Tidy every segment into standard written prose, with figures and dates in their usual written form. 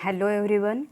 Hello everyone.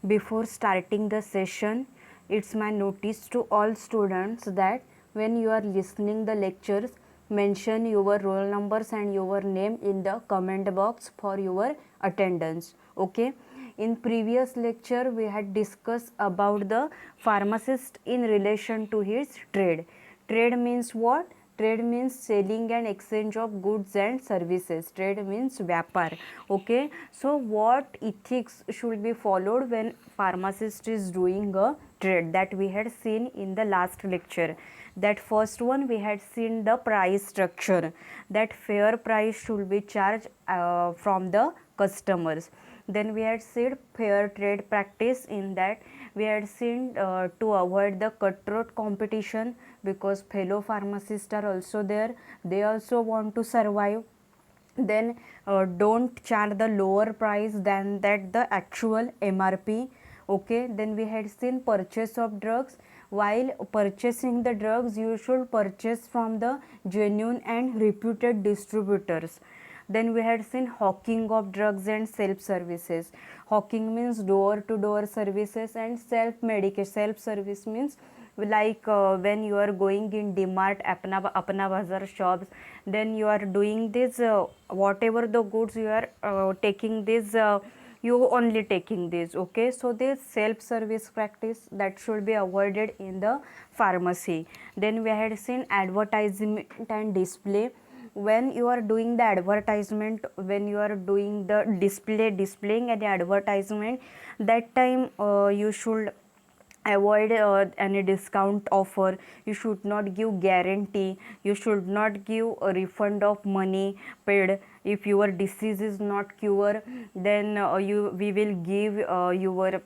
Before starting the session, it's my notice to all students that when you are listening the lectures, mention your roll numbers and your name in the comment box for your attendance. Okay. In previous lecture, we had discussed about the pharmacist in relation to his trade. Trade means what? Trade means selling and exchange of goods and services. Trade means vyapar. Okay, so what ethics should be followed when pharmacist is doing a trade, that we had seen in the last lecture. That first one, we had seen the price structure, that fair price should be charged from the customers. Then we had said fair trade practice. In that we had seen to avoid the cutthroat competition, because fellow pharmacists are also there, they also want to survive. Then don't charge the lower price than that the actual MRP. Okay, then we had seen purchase of drugs. While purchasing the drugs, you should purchase from the genuine and reputed distributors. Then we had seen hawking of drugs and self services. Hawking means door to door services, and self medication, self service means like when you are going in DMart, Apna Bazaar shops, then you are doing this whatever the goods you are taking this, you only taking this. Okay, so this self service practice that should be avoided in the pharmacy. Then we had seen advertisement and display. When you are doing the advertisement, when you are doing the displaying any advertisement, that time you should avoid any discount offer. You should not give guarantee, you should not give a refund of money paid. If your disease is not cure, then we will give your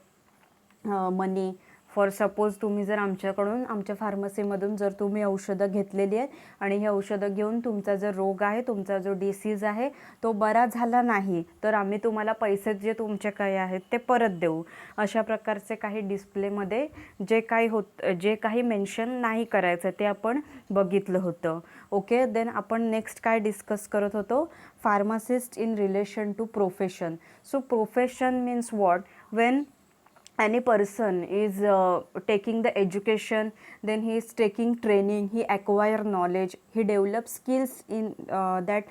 money. For suppose तुम्ही जर आमच्याकडून, आमच्या फार्मसीमधून जर तुम्ही औषधं घेतलेली आहेत आणि ही औषधं घेऊन तुमचा जो रोग आहे, तुमचा जो डिसीज आहे तो बरा झाला नाही, तर आम्ही तुम्हाला पैसे जे तुमचे काही आहेत ते परत देऊ. अशा प्रकारचे काही डिस्प्लेमध्ये जे काही मेन्शन नाही करायचं ते आपण बघितलं होतं. ओके, देन आपण नेक्स्ट काय डिस्कस करत होतो? Pharmacist in relation to profession. So profession means what? When any person is taking the education, then he is taking training, he acquire knowledge, he develops skills in that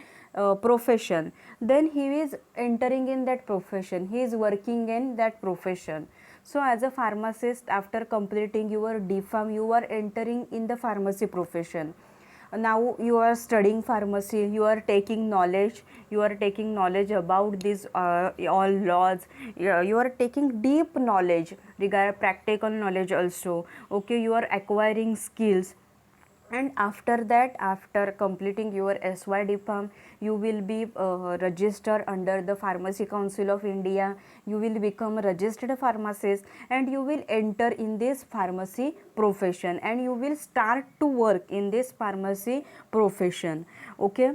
profession, then he is entering in that profession, he is working in that profession. So as a pharmacist, after completing your DPharm, you are entering in the pharmacy profession. Now you are studying pharmacy, you are taking knowledge, about these all laws. You are taking deep knowledge regarding practical knowledge also. Okay, you are acquiring skills, and after that, after completing your SY DPharm, you will be registered under the Pharmacy Council of India. You will become a registered pharmacist, and you will enter in this pharmacy profession, and you will start to work in this pharmacy profession. Okay,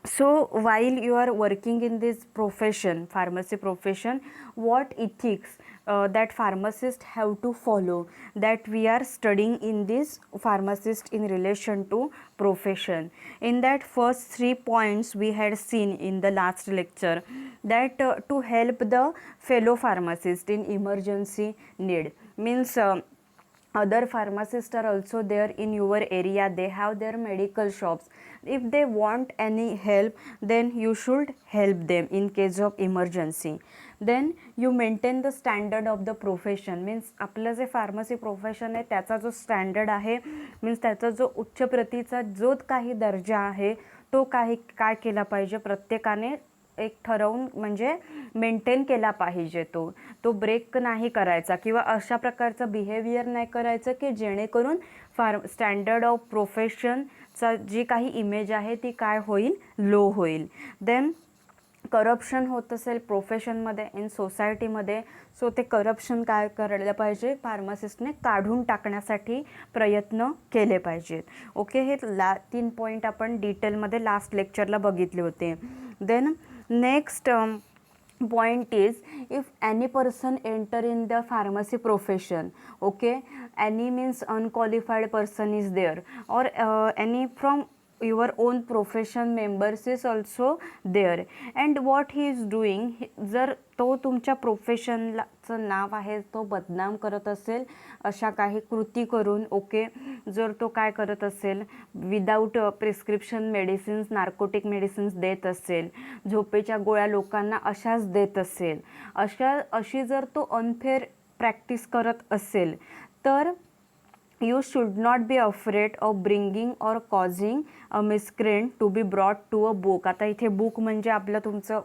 so while you are working in this profession, pharmacy profession, what ethics that pharmacists have to follow, that we are studying in this pharmacist in relation to profession. In that first 3 points we had seen in the last lecture, that to help the fellow pharmacist in emergency need, means other pharmacists are also there in your area, they have their medical shops. If they want any help, then you should help them in case of emergency. Then you maintain the standard of the profession, means आपलं जे pharmacy profession आहे त्याचा जो standard आहे, means त्याचा जो उच्च प्रतीचा जो काही दर्जा आहे तो काय केला पाहिजे, प्रत्येकाने एक ठरवून म्हणजे मेंटेन केला पाहिजे. तो ब्रेक नाही करायचा किंवा अशा प्रकारचं बिहेवियर नाही करायचं की जेणेकरून स्टँडर्ड ऑफ प्रोफेशनचा जी काही इमेज आहे ती काय होईल, लो होईल. देन करप्शन होत असेल प्रोफेशनमध्ये, इन सोसायटीमध्ये, सो ते करप्शन काय करायला पाहिजे, फार्मासिस्टने काढून टाकण्यासाठी प्रयत्न केले पाहिजेत. ओके, हे 3 पॉईंट आपण डिटेलमध्ये लास्ट लेक्चरला बघितले होते. Then next point is, if any person enter in the pharmacy profession, okay, any means unqualified person is there, or any from your own profession members is also there, and what he is doing, जर तो तुमच्या प्रोफेशनलाचं नाव आहे तो बदनाम करत असेल अशा काही कृती करून, ओके, जर तो काय करत असेल, without prescription medicines, narcotic medicines देत असेल, झोपेच्या गोळ्या लोकांना अशाच देत असेल, अशी जर तो अनफेअर प्रॅक्टिस करत असेल, तर you should not be afraid of bringing or causing a miscreant to be brought to a book. आता इथे बुक म्हणजे आपलं तुमचं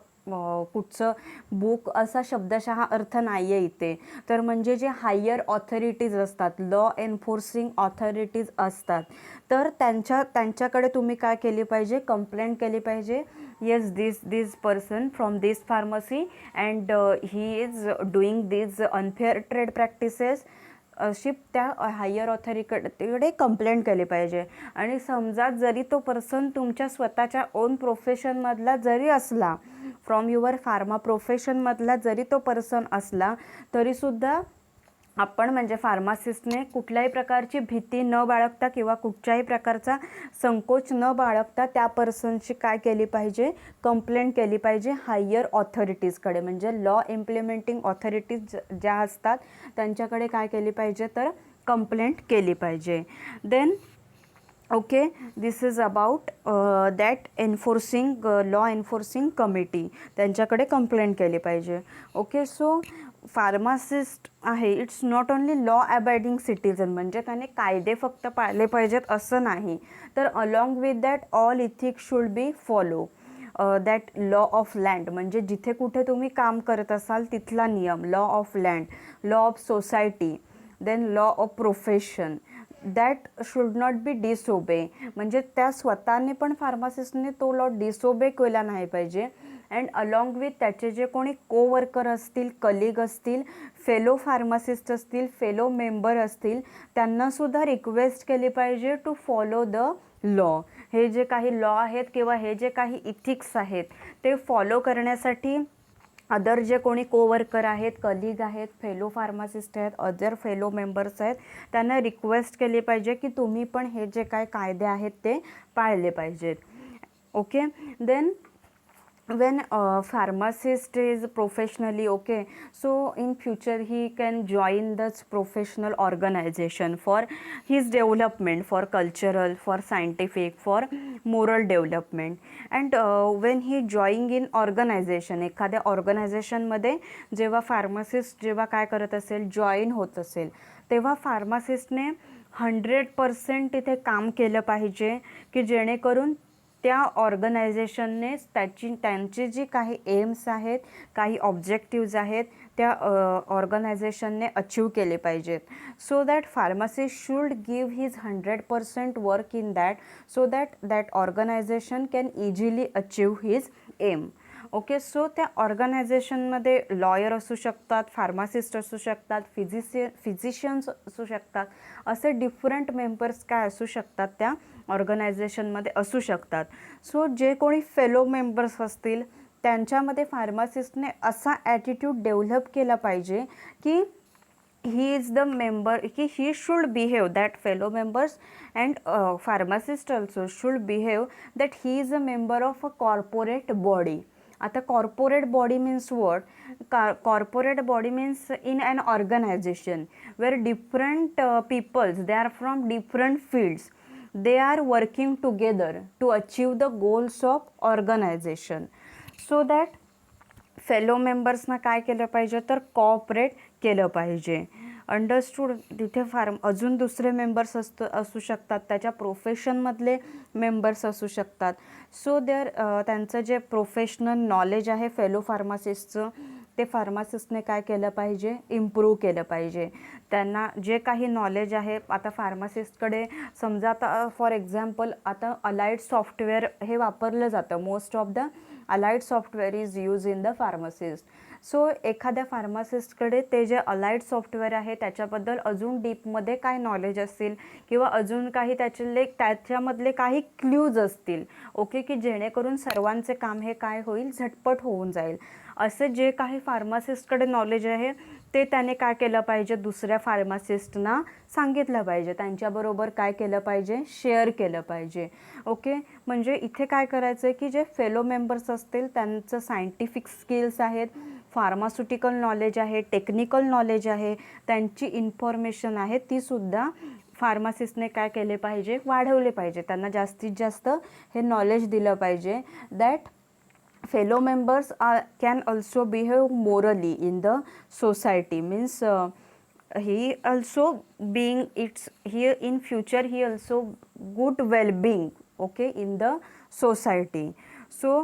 कुठचं बुक असा शब्दशः अर्थ नाही आहे इथे, तर म्हणजे जे हायर ऑथॉरिटीज असतात, लॉ एन्फोर्सिंग ऑथॉरिटीज असतात, तर त्यांच्याकडे तुम्ही काय केली पाहिजे, कंप्लेंट केली पाहिजे, yes this person from this pharmacy and he is doing this unfair trade practices, अशी त्या हायर ऑथॉरिटीकडे कंप्लेंट केली पाहिजे. आणि समजा जरी तो पर्सन तुमच्या स्वतःच्या ओन प्रोफेशनमधला जरी असला, फ्रॉम युअर फार्मा प्रोफेशनमधला जरी तो पर्सन असला, तरीसुद्धा आपण म्हणजे फार्मासिस्टने कुठल्याही प्रकारची भीती न बाळगता किंवा कुठच्याही प्रकारचा संकोच न बाळगता त्या पर्सनची काय केली पाहिजे, कंप्लेंट केली पाहिजे हायर ऑथॉरिटीजकडे, म्हणजे लॉ इम्प्लिमेंटिंग ऑथॉरिटीज ज्या असतात त्यांच्याकडे काय केली पाहिजे, तर कंप्लेंट केली पाहिजे. Then okay, this is about that enforcing law enforcing committee, त्यांच्याकडे कंप्लेंट केली पाहिजे. ओके, सो फार्मासिस्ट आहे it's not only law abiding citizen, म्हणजे त्याने कायदे फक्त पाळले पाहिजेत असं नाही, तर along with that all ethics should be follow. That law of land, म्हणजे जिथे कुठे तुम्ही काम करत असाल तिथला नियम, law of land, law of society, then law of profession, that should not be disobey, म्हणजे त्या स्वतःने पण फार्मासिस्टने तो लॉ डिसओबे केला नाही पाहिजे. अँड अलॉंग विथ त्याचे जे कोणी कोवर्कर असतील, कलिग असतील, फेलो फार्मासिस्ट असतील, फेलो मेंबर असतील, त्यांनासुद्धा रिक्वेस्ट केली पाहिजे टू फॉलो द लॉ. हे जे काही लॉ आहेत किंवा हे जे काही इथिक्स आहेत ते फॉलो करण्यासाठी अदर जे कोणी कोवर्कर आहेत, कलिग आहेत, फेलो फार्मासिस्ट आहेत, अदर फेलो मेंबर्स आहेत, त्यांना रिक्वेस्ट केली पाहिजे की तुम्ही पण हे जे काय कायदे आहेत ते पाळले पाहिजेत. Okay, then when a pharmacist is professionally okay, so in future he can join this professional organization for his development, for cultural, for scientific, for moral development. And when he joining in organization, एखाद्या ऑर्गनायझेशनमध्ये जेव्हा pharmacist जेव्हा काय करत असेल, join होत असेल, तेव्हा फार्मासिस्टने 100% तिथे काम केलं पाहिजे की जेणेकरून त्या ऑर्गनायझेशनने त्यांची जी काही एम्स आहेत, काही ऑब्जेक्टिव्ज आहेत, त्या ऑर्गनायझेशनने अचीव केले पाहिजेत. So that pharmacist should give his 100% work in that, so that organisation can easily achieve his aim. Okay, so त्या ऑर्गनायझेशनमध्ये लॉयर असू शकतात, फार्मासिस्ट असू शकतात, फिजिशियन्स असू शकतात, असे डिफरंट मेंबर्स काय असू शकतात त्या ऑर्गनायझेशनमध्ये असू शकतात. सो जे कोणी फेलो मेंबर्स असतील त्यांच्यामध्ये फार्मासिस्टने असा ॲटिट्यूड डेव्हलप केला पाहिजे की ही इज द मेंबर, की he should behave, that fellow members and pharmacist also should behave that he is a member of a corporate body. आता corporate body means what? Corporate body means in an organization where different peoples, they are from different fields, they are working together to achieve the goals of organization. So that fellow मेंबर्सना काय केलं पाहिजे, तर cooperate केलं पाहिजे. Understood? तिथे अजून दुसरे मेंबर्स असू शकतात, त्याच्या प्रोफेशनमधले मेंबर्स असू शकतात. सो त्यांचं जे प्रोफेशनल नॉलेज आहे फेलो फार्मासिस्टचं, ते फार्मासिस्टने काय केलं पाहिजे, इम्प्रूव्ह केलं पाहिजे. त्यांना जे काही नॉलेज आहे, आता फार्मासिस्टकडे समजा आता फॉर एक्झाम्पल आता अलाइड सॉफ्टवेअर हे वापरलं जातं, most of the allied software is use in the pharmacist. So एखाद्या फार्मासिस्टकडे ते जे अलाइड सॉफ्टवेअर आहे त्याच्याबद्दल अजून डीपमध्ये काय नॉलेज असेल किंवा अजून काही त्याच्यामधले काही क्ल्यूज असतील, ओके, की जेणेकरून सर्वांचे काम हे काय होईल, झटपट होऊन जाईल. असे जे काही फार्मासिस्टकडे नॉलेज आहे ते त्याने काय केलं पाहिजे, दुसऱ्या फार्मासिस्टना सांगितलं पाहिजे, त्यांच्याबरोबर काय केलं पाहिजे, शेअर केलं पाहिजे. ओके, म्हणजे इथे काय करायचं आहे की जे फेलो मेंबर्स असतील त्यांचं सायंटिफिक स्किल्स आहेत, फार्मास्युटिकल नॉलेज आहे, टेक्निकल नॉलेज आहे, त्यांची इन्फॉर्मेशन आहे तीसुद्धा फार्मासिस्टने काय केले पाहिजे, वाढवले पाहिजे. त्यांना जास्तीत जास्त हे नॉलेज दिलं पाहिजे that fellow members can also behave morally in the society. Means he also being it's here in future, he also good well-being, okay, in the society. So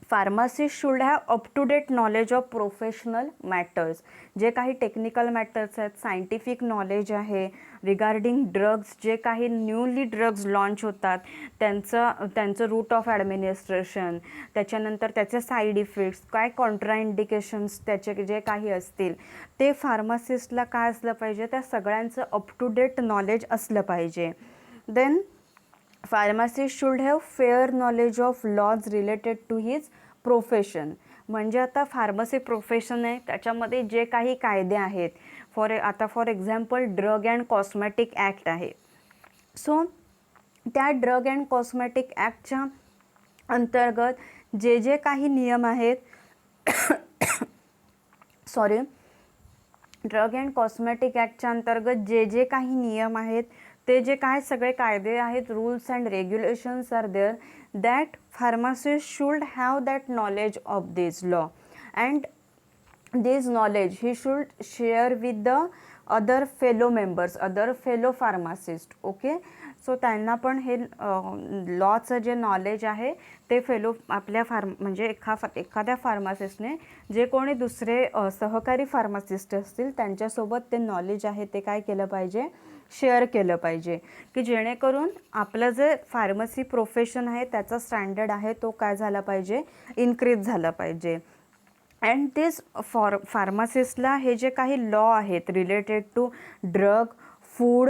pharmacist should have up to date knowledge of professional matters. जे काही technical matters आहेत, scientific knowledge आहे regarding drugs, जे काही newly drugs launch होतात त्यांचं route of administration, त्याच्यानंतर त्याचे साईड इफेक्ट्स, काय कॉन्ट्राइंडिकेशन्स त्याचे जे काही असतील ते फार्मासिस्टला काय असलं पाहिजे, त्या सगळ्यांचं अप टू डेट नॉलेज असलं पाहिजे. Then pharmacist should have fair knowledge of laws related to his profession. म्हणजे आता फार्मसी प्रोफेशन आहे, त्याच्यामध्ये जे काही कायदे आहेत, for example drug and cosmetic act आहे. सो त्या ड्रग अँड कॉस्मॅटिक ॲक्टच्या अंतर्गत जे जे काही नियम आहेत ड्रग अँड कॉस्मॅटिक ॲक्टच्या अंतर्गत जे जे काही नियम आहेत, ते जे काय सगळे कायदे आहेत, rules and regulations are there, that pharmacist should have that knowledge of this law and this knowledge he should share with the other fellow members, other fellow pharmacist. Okay, so त्यांना पण हे लॉचं जे नॉलेज आहे ते fellow आपल्या म्हणजे एखाद्या फार्मासिस्टने जे कोणी दुसरे सहकारी फार्मासिस्ट असतील त्यांच्यासोबत ते नॉलेज आहे ते काय केलं पाहिजे, शेअर केलं पाहिजे, की जेणेकरून आपलं जे फार्मसी प्रोफेशन आहे त्याचा स्टँडर्ड आहे तो काय झाला पाहिजे, इन्क्रीज झाला पाहिजे. अँड दिस फार्मासिस्टला हे जे काही लॉ आहेत related to drug, food,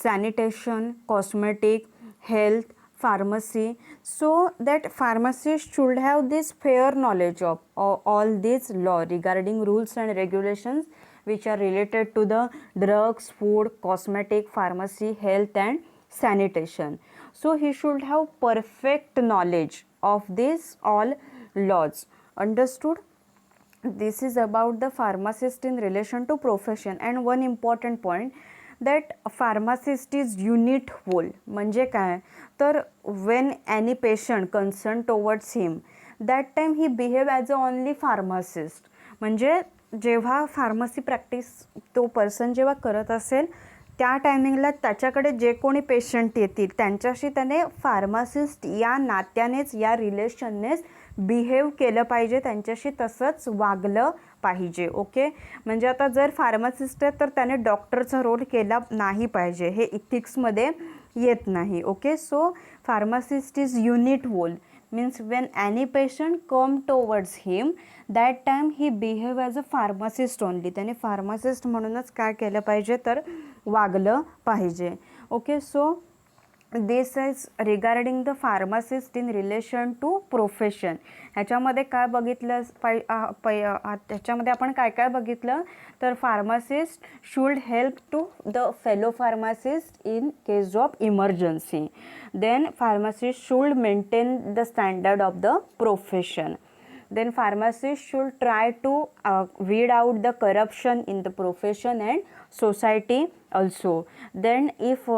sanitation, cosmetic, health, pharmacy, so that pharmacist should have this fair knowledge of all this law regarding rules and regulations which are related to the drugs, food, cosmetic, pharmacy, health and sanitation. So he should have perfect knowledge of these all laws. Understood? This is about the pharmacist in relation to profession. And one important point that pharmacist is unit whole. म्हणजे काय तर when any patient concerned towards him, that time he behave as a only pharmacist. म्हणजे जेव्हा pharmacy practice तो person जेव्हा करत असेल त्या टायमिंगला त्याच्याकडे जे कोणी पेशंट येतील त्यांच्याशी त्याने फार्मासिस्ट या नात्यानेच, या रिलेशननेच बिहेव केलं पाहिजे, त्यांच्याशी तसंच वागलं पाहिजे. ओके, म्हणजे आता जर फार्मासिस्ट आहे तर त्याने डॉक्टरचा रोल केला नाही पाहिजे, हे इथिक्समध्ये येत नाही. Okay, so pharmacist is unit whole. means when any patient come towards him, that time he behave as a pharmacist only. त्याने फार्मासिस्ट म्हणूनच काय केलं पाहिजे तर वागलं पाहिजे. Okay, so this is regarding the pharmacist in relation to profession. ह्याच्यामध्ये काय बघितलं ह्याच्यामध्ये आपण काय काय बघितलं तर pharmacist should help to the fellow pharmacist in case of emergency. Then pharmacist should maintain the standard of the profession. Then pharmacist should try to weed out the corruption in the profession and society also. Then if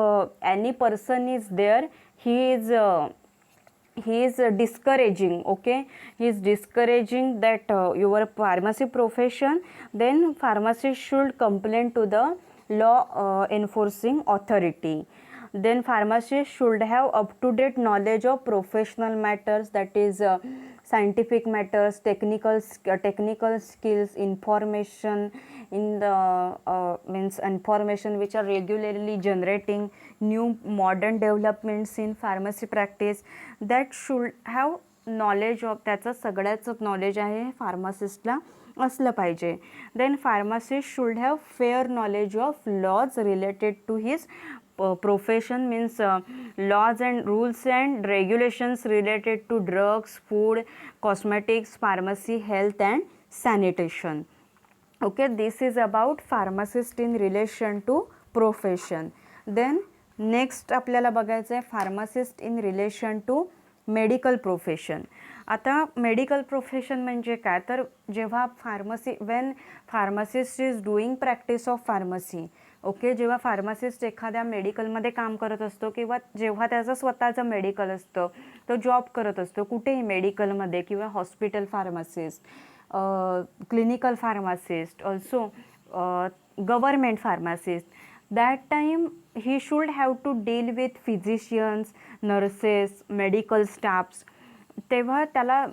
any person is there, he is discouraging, okay, he is discouraging that your pharmacy profession, then pharmacist should complain to the law enforcing authority. Then pharmacist should have up to date knowledge of professional matters, that is scientific matters, technical skills, information in the means information which are regularly generating new modern developments in pharmacy practice, that should have knowledge of, त्याचं सगळ्याचं knowledge आहे फार्मासिस्टला असलं पाहिजे. Then pharmacist should have fair knowledge of laws related to his profession, means laws and rules and regulations related to drugs, food, cosmetics, pharmacy, health and sanitation. Okay, this is about pharmacist in relation to profession. Then next आपल्याला बघायचं आहे pharmacist in relation to medical profession. आता medical profession म्हणजे काय, तर जेव्हा pharmacy when pharmacist is doing practice of pharmacy. Okay, जेव्हा pharmacist एखाद्या मेडिकलमध्ये काम करत असतो किंवा जेव्हा त्याचं स्वतःचं मेडिकल असतं, तो जॉब करत असतो कुठेही मेडिकलमध्ये किंवा hospital pharmacist, clinical pharmacist, also government pharmacist, that time he should have to deal with physicians, nurses, medical staffs. तेव्हा त्याला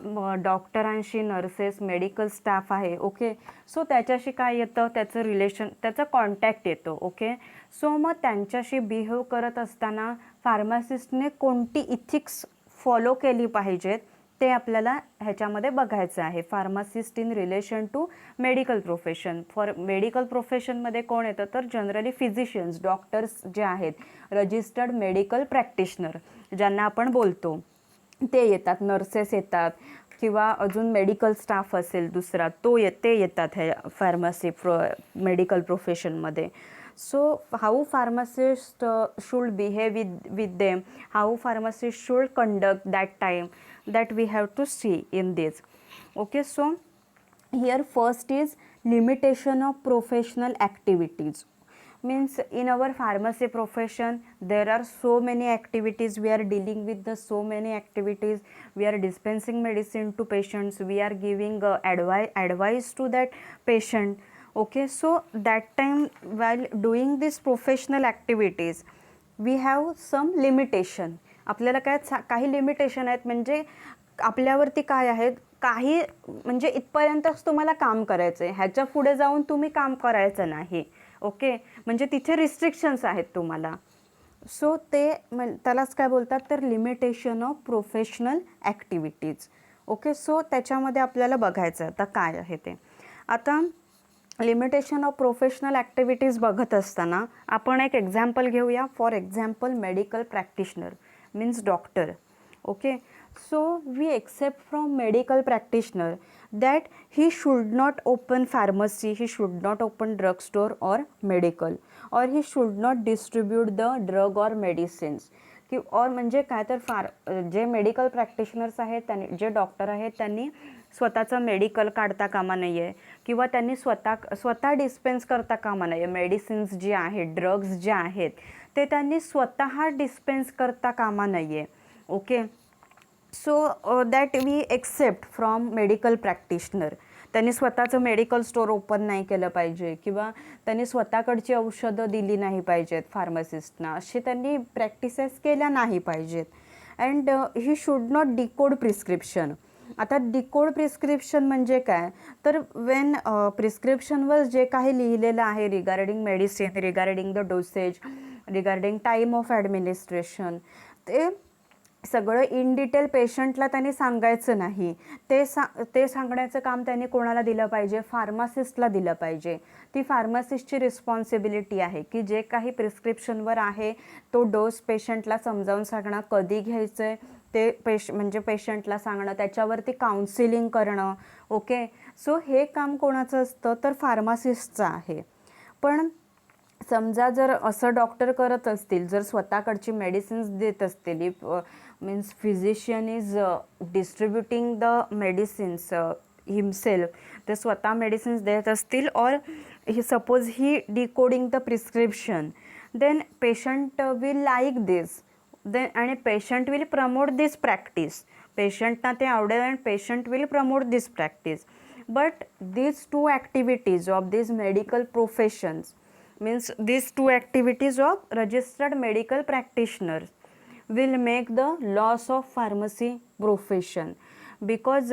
डॉक्टरांशी, नर्सेस, मेडिकल स्टाफ आहे. ओके, सो त्याच्याशी काय येतं, त्याचं रिलेशन, त्याचा कॉन्टॅक्ट येतो. ओके, सो मग त्यांच्याशी बिहेव करत असताना फार्मासिस्टने कोणती इथिक्स फॉलो केली पाहिजेत ते आपल्याला ह्याच्यामध्ये बघायचं आहे. Pharmacist in relation to medical profession. For medical प्रोफेशनमध्ये कोण येतं, तर जनरली फिजिशियन्स, डॉक्टर्स जे आहेत, रजिस्टर्ड मेडिकल प्रॅक्टिशनर ज्यांना आपण बोलतो ते येतात, नर्सेस येतात किंवा अजून मेडिकल स्टाफ असेल दुसरा ते येतात ह्या medical प्रोफेशनमध्ये. So how pharmacist should behave with them, how pharmacist should conduct that time, that we have to see in this. Okay, so here first is limitation of professional activities. Means in our pharmacy profession there are so many activities, we are dealing with the so many activities, we are dispensing medicine to patients, we are giving advice to that patient. Okay, so that time while doing this professional activities we have some limitation. आपल्याला काही limitation आहेत, म्हणजे आपल्यावरती काय आहेत, काही म्हणजे इथपर्यंतच तुम्हाला काम करायचं आहे, ह्याच्या पुढे जाऊन तुम्ही काम करायचं नाही. ओके, म्हणजे तिथे रिस्ट्रिक्शन्स आहेत तुम्हाला. सो ते त्यालाच काय बोलतात, तर limitation of professional activities. Okay, so त्याच्यामध्ये आपल्याला बघायचं आता काय आहे ते. आता लिमिटेशन ऑफ प्रोफेशनल ॲक्टिव्हिटीज बघत असताना आपण एक एक्झाम्पल घेऊया. For example medical practitioner means doctor. Okay, so we expect from medical practitioner that he should not open pharmacy, he should not open drug store or medical, or he should not distribute the drug or medicines. की और म्हणजे काय, तर जे medical practitioners आहेत, त्यांनी जे doctor आहेत त्यांनी स्वतःचं मेडिकल काढता कामा नाही आहे किंवा त्यांनी स्वतः डिस्पेन्स करता कामा नाही आहे. मेडिसिन्स जे आहेत, ड्रग्ज जे आहेत ते त्यांनी स्वतः डिस्पेन्स करता कामा नाही आहे. Okay, so that we expect from medical practitioner. त्यांनी स्वतःचं मेडिकल स्टोअर ओपन नाही केलं पाहिजे किंवा त्यांनी स्वतःकडची औषधं दिली नाही पाहिजेत फार्मासिस्टना, अशी त्यांनी प्रॅक्टिसेस केल्या नाही पाहिजेत. And he should not decode prescription. आता डिकोड प्रिस्क्रिप्शन म्हणजे काय, तर वेन प्रिस्क्रिप्शनवर जे काही लिहिलेलं आहे regarding medicine, regarding the dosage, regarding time of administration, ते सगळं इन डिटेल पेशंटला त्यांनी सांगायचं नाही. ते सांगण्याचं काम त्यांनी कोणाला दिलं पाहिजे, फार्मासिस्टला दिलं पाहिजे. ती फार्मासिस्टची रिस्पॉन्सिबिलिटी आहे की जे काही प्रिस्क्रिप्शनवर आहे तो डोस पेशंटला समजावून सांगणं, कधी घ्यायचं आहे ते म्हणजे पेशंटला सांगणं, त्याच्यावरती काउन्सिलिंग करणं. ओके, सो हे काम कोणाचं असतं, तर फार्मासिस्टचं आहे. पण समजा जर असं डॉक्टर करत असतील, जर स्वतःकडची मेडिसिन्स देत असतील, if means physician is distributing the medicines himself, ते स्वतः मेडिसिन्स देत असतील, और suppose he decoding the prescription, then patient will like this, then आणि patient will promote this practice. पेशंटना ते आवडेल आणि patient will promote this practice. But these two activities of these medical professions, means these two activities of registered medical practitioners will make the loss of pharmacy profession, because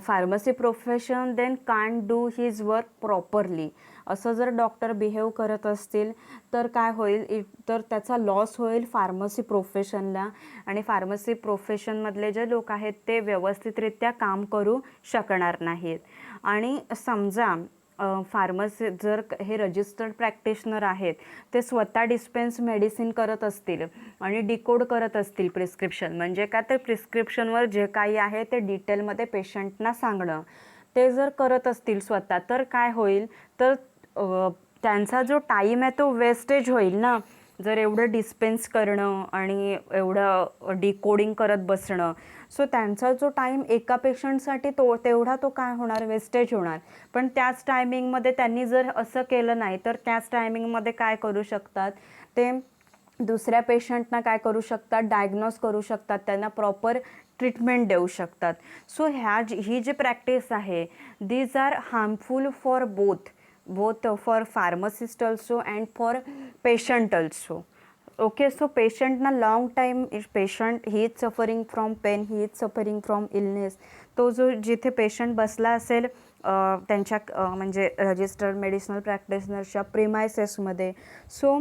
pharmacy profession then can't do his work properly. असं जर doctor behave करत असतील तर काय होईल, तर त्याचा loss होईल फार्मसी प्रोफेशनला, आणि फार्मसी प्रोफेशनमधले जे लोक आहेत ते व्यवस्थितरित्या काम करू शकणार नाहीत. आणि समजा फार्मसी जर हे रजिस्टर्ड प्रॅक्टिशनर आहेत, ते स्वतः डिस्पेन्स मेडिसिन करत असतील आणि डिकोड करत असतील प्रिस्क्रिप्शन, म्हणजे काय तर प्रिस्क्रिप्शनवर जे काही आहे ते डिटेलमध्ये पेशंटना सांगणं, ते जर करत असतील स्वतः तर काय होईल, तर त्यांचा जो टाईम आहे तो वेस्टेज होईल ना. जर एवढं डिस्पेन्स करणं आणि एवढं डिकोडिंग करत बसणं, सो त्यांचा जो टाईम एका पेशंटसाठी तेवढा तो काय होणार, वेस्टेज होणार. पण त्याच टायमिंगमध्ये त्यांनी जर असं केलं नाही तर त्याच टायमिंगमध्ये काय करू शकतात ते, दुसऱ्या पेशंटना काय करू शकतात, डायग्नोज करू शकतात, त्यांना प्रॉपर ट्रीटमेंट देऊ शकतात. सो ही जी प्रॅक्टिस आहे, these are harmful for both for pharmacist also and for patient also. Okay, so patient na long time is patient, he is suffering from pain, he is suffering from illness. तो जो जिथे patient बसला असेल त्यांच्या म्हणजे registered medicinal प्रॅक्टिशनरच्या प्रिमायसेसमध्ये, so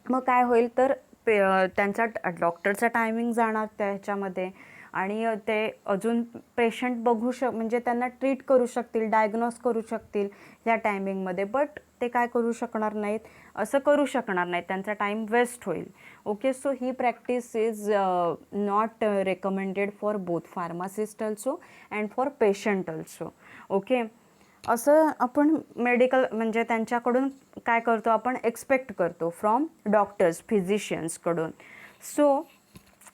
मग काय होईल तर त्यांचा डॉक्टरचा टायमिंग जाणार त्याच्यामध्ये आणि ते अजून पेशंट म्हणजे त्यांना ट्रीट करू शकतील, डायग्नोज करू शकतील या टायमिंगमध्ये. बट ते काय करू शकणार नाहीत, असं करू शकणार नाहीत, त्यांचा टाईम वेस्ट होईल. Okay, so he practice is not recommended for both pharmacist also and for patient also. Okay, असं आपण मेडिकल म्हणजे त्यांच्याकडून काय करतो, आपण एक्सपेक्ट करतो फ्रॉम डॉक्टर्स, फिजिशियन्सकडून. सो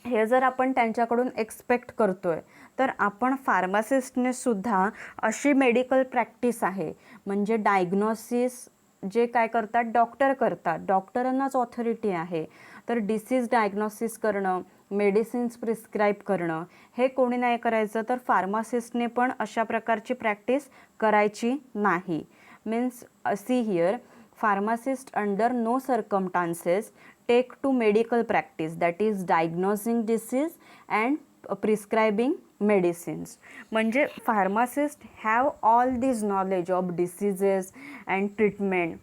हे जर आपण त्यांच्याकडून एक्सपेक्ट करतोय तर आपण फार्मासिस्टने सुद्धा अशी मेडिकल प्रॅक्टिस आहे, म्हणजे डायग्नोसिस जे काय करतात डॉक्टर करतात, डॉक्टरांनाच ऑथॉरिटी आहे. तर डिसीज डायग्नोसिस करणं, मेडिसिन्स प्रिस्क्राईब करणं हे कोणी नाही करायचं, तर फार्मासिस्टने पण अशा प्रकारची प्रॅक्टिस करायची नाही. Means see here, pharmacist under no circumstances take to medical practice, that is diagnosing disease and prescribing medicines. म्हणजे pharmacists have all this knowledge of diseases and treatment.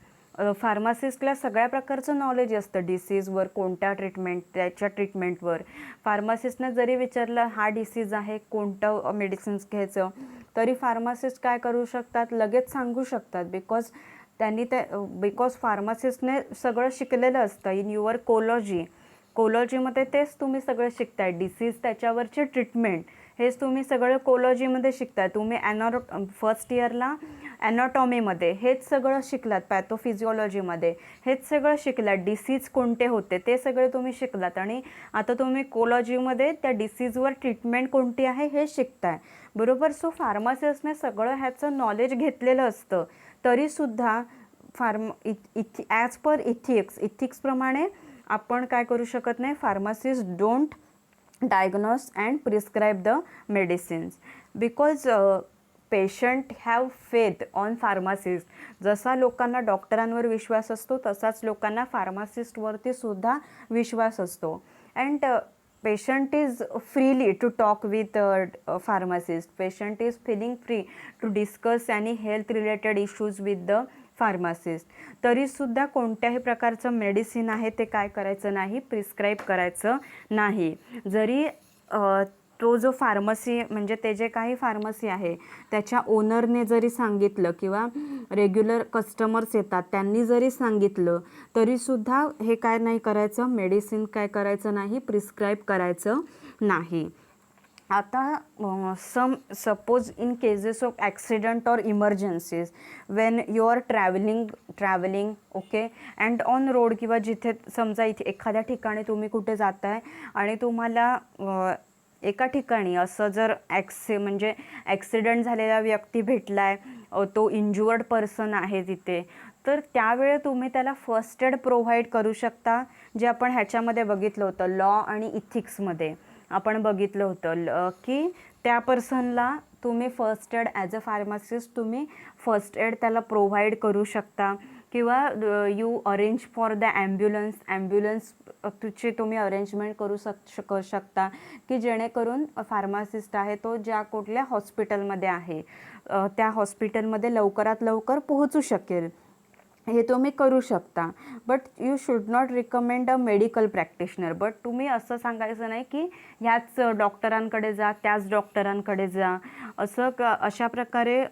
फार्मासिस्टला सगळ्या प्रकारचं नॉलेज असतं डिसीजवर, कोणत्या ट्रीटमेंट, त्याच्या ट्रीटमेंटवर. फार्मासिस्टने जरी विचारलं हा डिसीज आहे, कोणतं मेडिसिन्स घ्यायचं, तरी फार्मासिस्ट काय करू शकतात, लगेच सांगू शकतात. बिकॉज फार्मासिस्टने सगळं शिकलेलं असतं इन युअर कोलॉजीमध्ये. तेच तुम्ही सगळं शिकताय, डिसीज त्याच्यावरची ट्रीटमेंट हेच तुम्ही सगळं कोलॉजीमध्ये शिकताय. तुम्ही फर्स्ट इयरला ॲनाटॉमीमध्ये हेच सगळं शिकलात, पॅथोफिजिओलॉजीमध्ये हेच सगळं शिकलात, डिसीज कोणते होते ते सगळे तुम्ही शिकलात, आणि आता तुम्ही कोलॉजीमध्ये त्या डिसीजवर ट्रीटमेंट कोणती आहे हे शिकताय, बरोबर. सो फार्मासिस्टने सगळं ह्याचं नॉलेज घेतलेलं असतं, तरीसुद्धा ॲज पर इथिक्सप्रमाणे आपण काय करू शकत नाही, pharmacist don't diagnose and prescribe the medicines because patient have faith on pharmacist. जसा लोकांना डॉक्टरांवर विश्वास असतो तसाच लोकांना फार्मासिस्टवरती सुद्धा विश्वास असतो. And patient is freely to talk with pharmacist. Patient is feeling free to discuss any health related issues with the pharmacist. तरीसुद्धा कोणत्याही प्रकारचं मेडिसिन आहे ते काय करायचं नाही, प्रिस्क्राईब करायचं नाही. जरी तो जो फार्मसी म्हणजे ते जे काही फार्मसी आहे त्याच्या ओनरने जरी सांगितलं किंवा रेग्युलर कस्टमर्स येतात त्यांनी जरी सांगितलं, तरीसुद्धा हे काय नाही करायचं, मेडिसिन काय करायचं नाही, प्रिस्क्राईब करायचं नाही. आता suppose in cases of accident or emergencies when you are travelling okay and on road, किंवा जिथे समजा इथे एखाद्या ठिकाणी तुम्ही कुठे जाताय आणि तुम्हाला एका ठिकाणी असं जर म्हणजे ॲक्सिडेंट झालेला व्यक्ती भेटला आहे, तो इंज्युअर्ड पर्सन आहे तिथे, तर त्यावेळी तुम्ही त्याला फर्स्ट एड प्रोव्हाइड करू शकता, जे आपण ह्याच्यामध्ये बघितलं होतं लॉ आणि इथिक्समध्ये आपण बघितलं होतं की त्या पर्सनला तुम्ही first aid as a pharmacist तुम्ही फर्स्ट एड त्याला प्रोव्हाइड करू शकता, किंवा you arrange for the ambulance तुझी तुम्ही अरेंजमेंट करू शकता की जेणेकरून फार्मासिस्ट आहे तो ज्या कुठल्या हॉस्पिटलमध्ये आहे त्या हॉस्पिटलमध्ये लवकरात लवकर पोहोचू शकेल, हे तुम्ही करू शकता. But you should not recommend a medical practitioner. But तुम्ही असं सांगायचं नाही की ह्याच डॉक्टरांकडे जा, त्याच डॉक्टरांकडे जा, अशा प्रकारे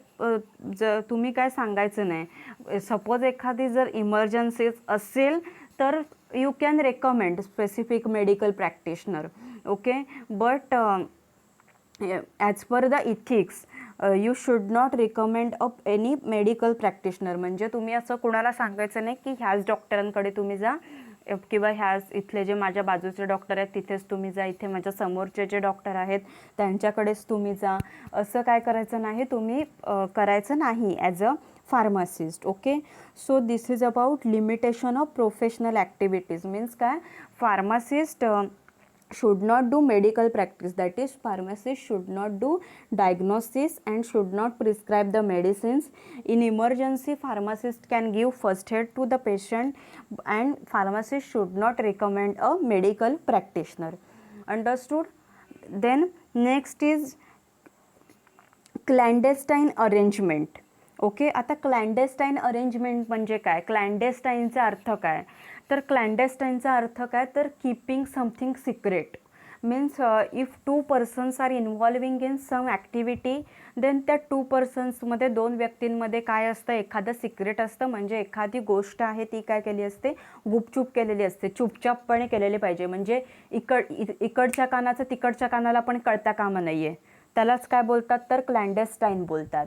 तुम्ही काय सांगायचं नाही. सपोज एखादी जर इमर्जन्सीज असेल तर you can recommend specific medical practitioner, okay. But as per the ethics you should not recommend up any medical practitioner, म्हणजे तुम्ही असं कोणाला सांगायचं नाही की ह्याच डॉक्टरांकडे तुम्ही जा किंवा ह्याच इथले जे माझ्या बाजूचे डॉक्टर आहेत तिथेच तुम्ही जा, इथे माझ्या समोरचे जे डॉक्टर आहेत त्यांच्याकडेच तुम्ही जा, असं काय करायचं नाही, तुम्ही करायचं नाही as a pharmacist. Okay, so this is about limitation of professional activities. Means काय, pharmacist should not do medical practice, that is pharmacist should not do diagnosis and should not prescribe the medicines. In emergency, pharmacist can give first aid to the patient and pharmacist should not recommend a medical practitioner. Understood? Then next is clandestine arrangement. Okay, आता क्लँडेस्टाईन arrangement म्हणजे काय, क्लँडेस्टाईनचा अर्थ काय, तर क्लँडेस्टाईनचा अर्थ काय, तर keeping something secret. Means if 2 persons are involving in some activity, then त्या 2 पर्सन्समध्ये 2 व्यक्तींमध्ये काय असतं, एखादं सिक्रेट असतं. म्हणजे एखादी गोष्ट आहे ती काय केली असते, गुपचूप केलेली असते, चुपचापपणे केलेली पाहिजे. म्हणजे इकडच्या कानाचं तिकडच्या कानाला पण कळता कामा नाही आहे, त्यालाच काय बोलतात, तर क्लँडेस्टाईन बोलतात.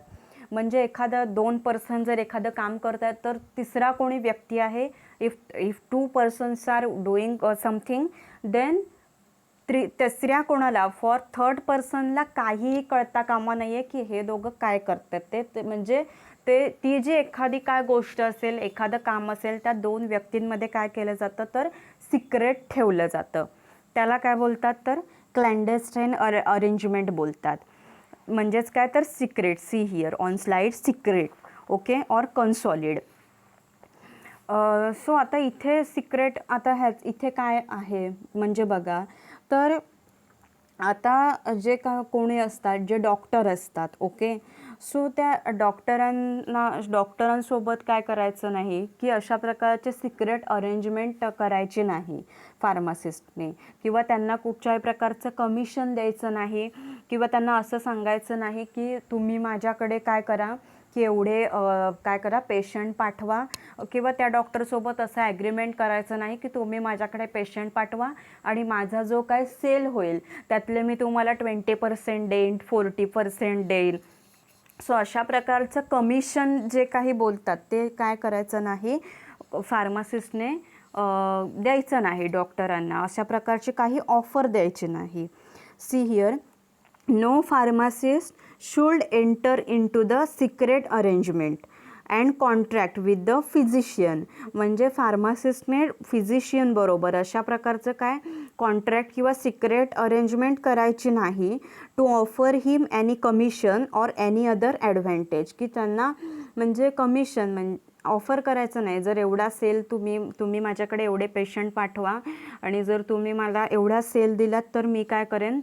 म्हणजे एखादं 2 पर्सन जर एखादं काम करत आहेत तर तिसरा कोणी व्यक्ती आहे, if 2 persons are doing something, then तिसऱ्या कोणाला, फॉर थर्ड पर्सनला काहीही कळता कामा नाही आहे की हे दोघं काय करतात. ते म्हणजे ती जी एखादी काय गोष्ट असेल, एखादं काम असेल, त्या 2 व्यक्तींमध्ये काय केलं जातं, तर सिक्रेट ठेवलं जातं. त्याला काय बोलतात, तर क्लँडेस्टाईन अरेंजमेंट बोलतात. म्हणजेच काय, तर secret. See here on slide, secret. Okay, or कन्सॉलिड. सो आता इथे सिक्रेट, आता इथे काय आहे म्हणजे बघा, तर आता जे कोणी असतात, जे डॉक्टर असतात, ओके, सो त्या डॉक्टरांसोबत काय करायचं नाही की अशा प्रकारचे सिक्रेट अरेंजमेंट करायची नाही फार्मासिस्टने, किंवा त्यांना कुठच्याही प्रकारचं कमिशन द्यायचं नाही, किंवा त्यांना असं सांगायचं नाही की तुम्ही माझ्याकडे काय करा, की एवढे काय करा, पेशंट पाठवा, किंवा त्या डॉक्टरसोबत असं ॲग्रीमेंट करायचं नाही की तुम्ही माझ्याकडे पेशंट पाठवा आणि माझा जो काय सेल होईल त्यातले मी तुम्हाला 20% देईन, 40% देईल. सो अशा प्रकारचं कमिशन जे काही बोलतात ते काय करायचं नाही, फार्मासिस्टने द्यायचं नाही डॉक्टरांना, अशा प्रकारची काही ऑफर द्यायची नाही. See here, no pharmacist should enter into the secret arrangement and contract with the physician. म्हणजे फार्मासिस्टने फिजिशियन बरोबर अशा प्रकारचं काय कॉन्ट्रॅक्ट किंवा सिक्रेट अरेंजमेंट करायची नाही, to offer him any commission or any other advantage, की त्यांना म्हणजे कमिशन ऑफर करायचं नाही. जर एवढा सेल तुम्ही माझ्याकडे एवढे पेशंट पाठवा आणि जर तुम्ही मला एवढा सेल दिलात तर मी काय करेन,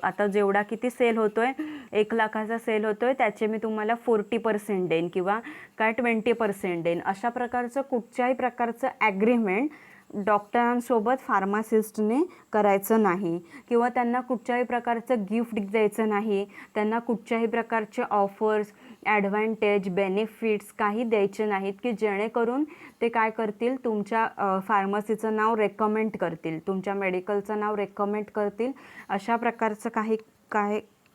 आता जेवढा किती सेल होतोय, 1 लाखाचा सेल होतोय, त्याचे मी तुम्हाला 40% देईन किंवा काय 20% देईन. अशा प्रकारचं कुठच्याही प्रकारचं ॲग्रीमेंट डॉक्टरांसोबत फार्मासिस्टने करायचं नाही, किंवा त्यांना कुठच्याही प्रकारचं गिफ्ट द्यायचं नाही, त्यांना कुठच्याही प्रकारचे ऑफर्स, ॲडव्हान्टेज, बेनिफिट्स काही द्यायचे नाहीत की जेणेकरून ते काय करतील, तुमच्या फार्मसीचं नाव रेकमेंड करतील, तुमच्या मेडिकलचं नाव रेकमेंड करतील. अशा प्रकारचं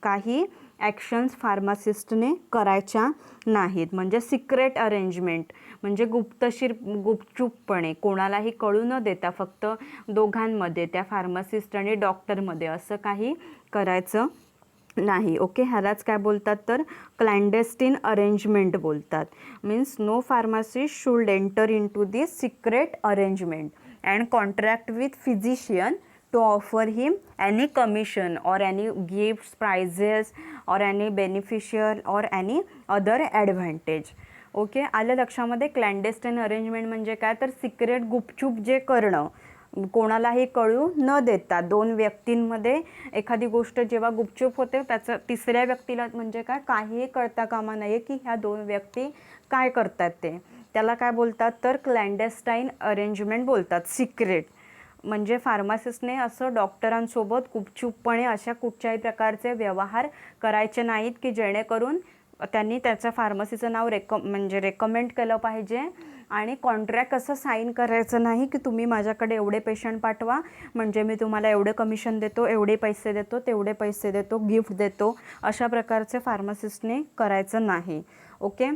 काही ॲक्शन्स फार्मासिस्टने करायच्या नाहीत. म्हणजे सिक्रेट अरेंजमेंट म्हणजे गुपचूपपणे कोणालाही कळू न देता फक्त दोघांमध्ये, त्या फार्मासिस्ट आणि डॉक्टरमध्ये, असं काही करायचं नाही. ओके, ह्यालाच काय बोलतात, तर क्लँडेस्टिन अरेंजमेंट बोलतात. Means no pharmacist should enter into this secret arrangement and contract with physician to offer him any commission or any gifts, prizes or any beneficial or any other advantage. Okay, आलं लक्षामध्ये. क्लँडेस्टाईन arrangement म्हणजे काय, तर secret गुपचूप जे करणं, कोणालाही कळू न देता 2 व्यक्तींमध्ये एखादी गोष्ट जेव्हा गुपचूप होते त्याचं तिसऱ्या व्यक्तीला म्हणजे काय काहीही कळता कामा नये की ह्या 2 व्यक्ती काय करतात ते, त्याला काय बोलतात, तर क्लँडेस्टाईन अरेंजमेंट बोलतात. सिक्रेट म्हणजे फार्मासिस्टने असं डॉक्टरांसोबत गुपचूपपणे अशा कुठच्याही प्रकारचे व्यवहार करायचे नाहीत की जेणेकरून त्यांनी त्याचं फार्मसीचं नाव म्हणजे रेकमेंड केलं पाहिजे. आणि कॉन्ट्रॅक्ट असं साईन करायचं नाही की तुम्ही माझ्याकडे एवढे पेशंट पाठवा म्हणजे मी तुम्हाला एवढे कमिशन देतो, एवढे पैसे देतो, तेवढे पैसे देतो, गिफ्ट देतो, अशा प्रकारचे फार्मासिस्टने करायचं नाही. Okay,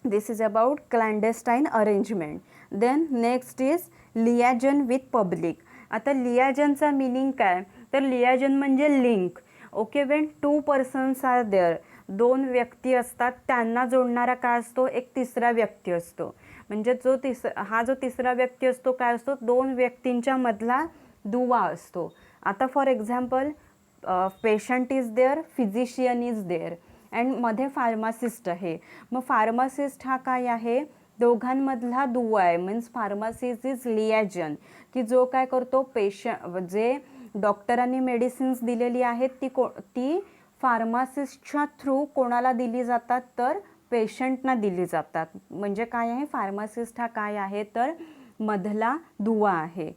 this is about clandestine arrangement. Then next is liaison with public. आता लियाजनचा मिनिंग काय, तर लियाजन म्हणजे link. Okay, when 2 persons are there, 2 व्यक्ती असतात, त्यांना जोडणारा काय असतो, एक तिसरा व्यक्ती असतो. म्हणजे हा जो तिसरा व्यक्ती असतो काय असतो, 2 व्यक्तींच्या मधला दुवा असतो. आता for example patient is there, physician is there and मध्ये फार्मासिस्ट आहे. मग फार्मासिस्ट हा काय आहे, दोघांमधला दुवा आहे. मीन्स फार्मासिस्ट इज लियाजन, की जो काय करतो, जे डॉक्टरांनी मेडिसिन्स दिलेली आहेत ती फार्मासिस्टच्या थ्रू कोणाला दिली जातात, तर पेशंटना दिली जातात. म्हणजे काय आहे, फार्मासिस्ट हा काय आहे, तर मधला दुवा आहे.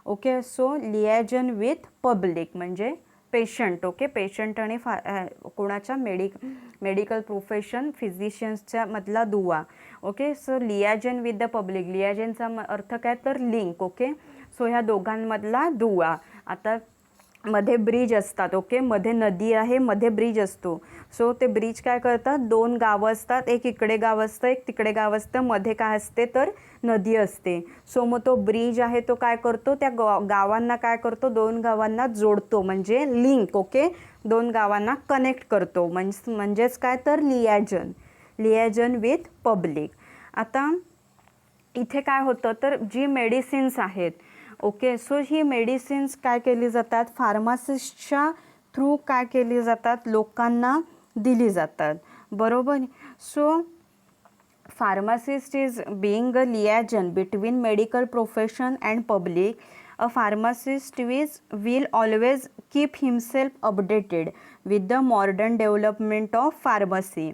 Okay, so liaison with public म्हणजे पेशंट. ओके, पेशंट आणि कोणाच्या मेडिकल प्रोफेशन फिजिशियन्सच्या मधला दुवा. Okay, so liaison with the public, लियाजनचा अर्थ काय, तर लिंक. ओके, सो ह्या दोघांमधला दुवा. आता मध्ये ब्रिज असतात. ओके, मध्ये नदी आहे, मध्ये ब्रिज असतो. सो ते ब्रिज काय करतात, 2 गावं असतात, एक इकडे गाव असतं, एक तिकडे गाव असतं, मध्ये काय असते, तर नदी असते. सो मग तो ब्रिज आहे तो काय करतो, त्या गावांना काय करतो, 2 गावांना जोडतो, म्हणजे लिंक. ओके, 2 गावांना कनेक्ट करतो, म्हणजेच काय, तर लियाजन. लियाजन विथ पब्लिक. आता इथे काय होतं, तर जी मेडिसिन्स आहेत, ओके, सो ही मेडिसिन्स काय केली जातात, फार्मासिस्टच्या थ्रू काय केली जातात, लोकांना दिली जातात. बरोबर. So pharmacist is being a liaison between medical profession and public. A pharmacist will always keep himself updated with the modern development of pharmacy.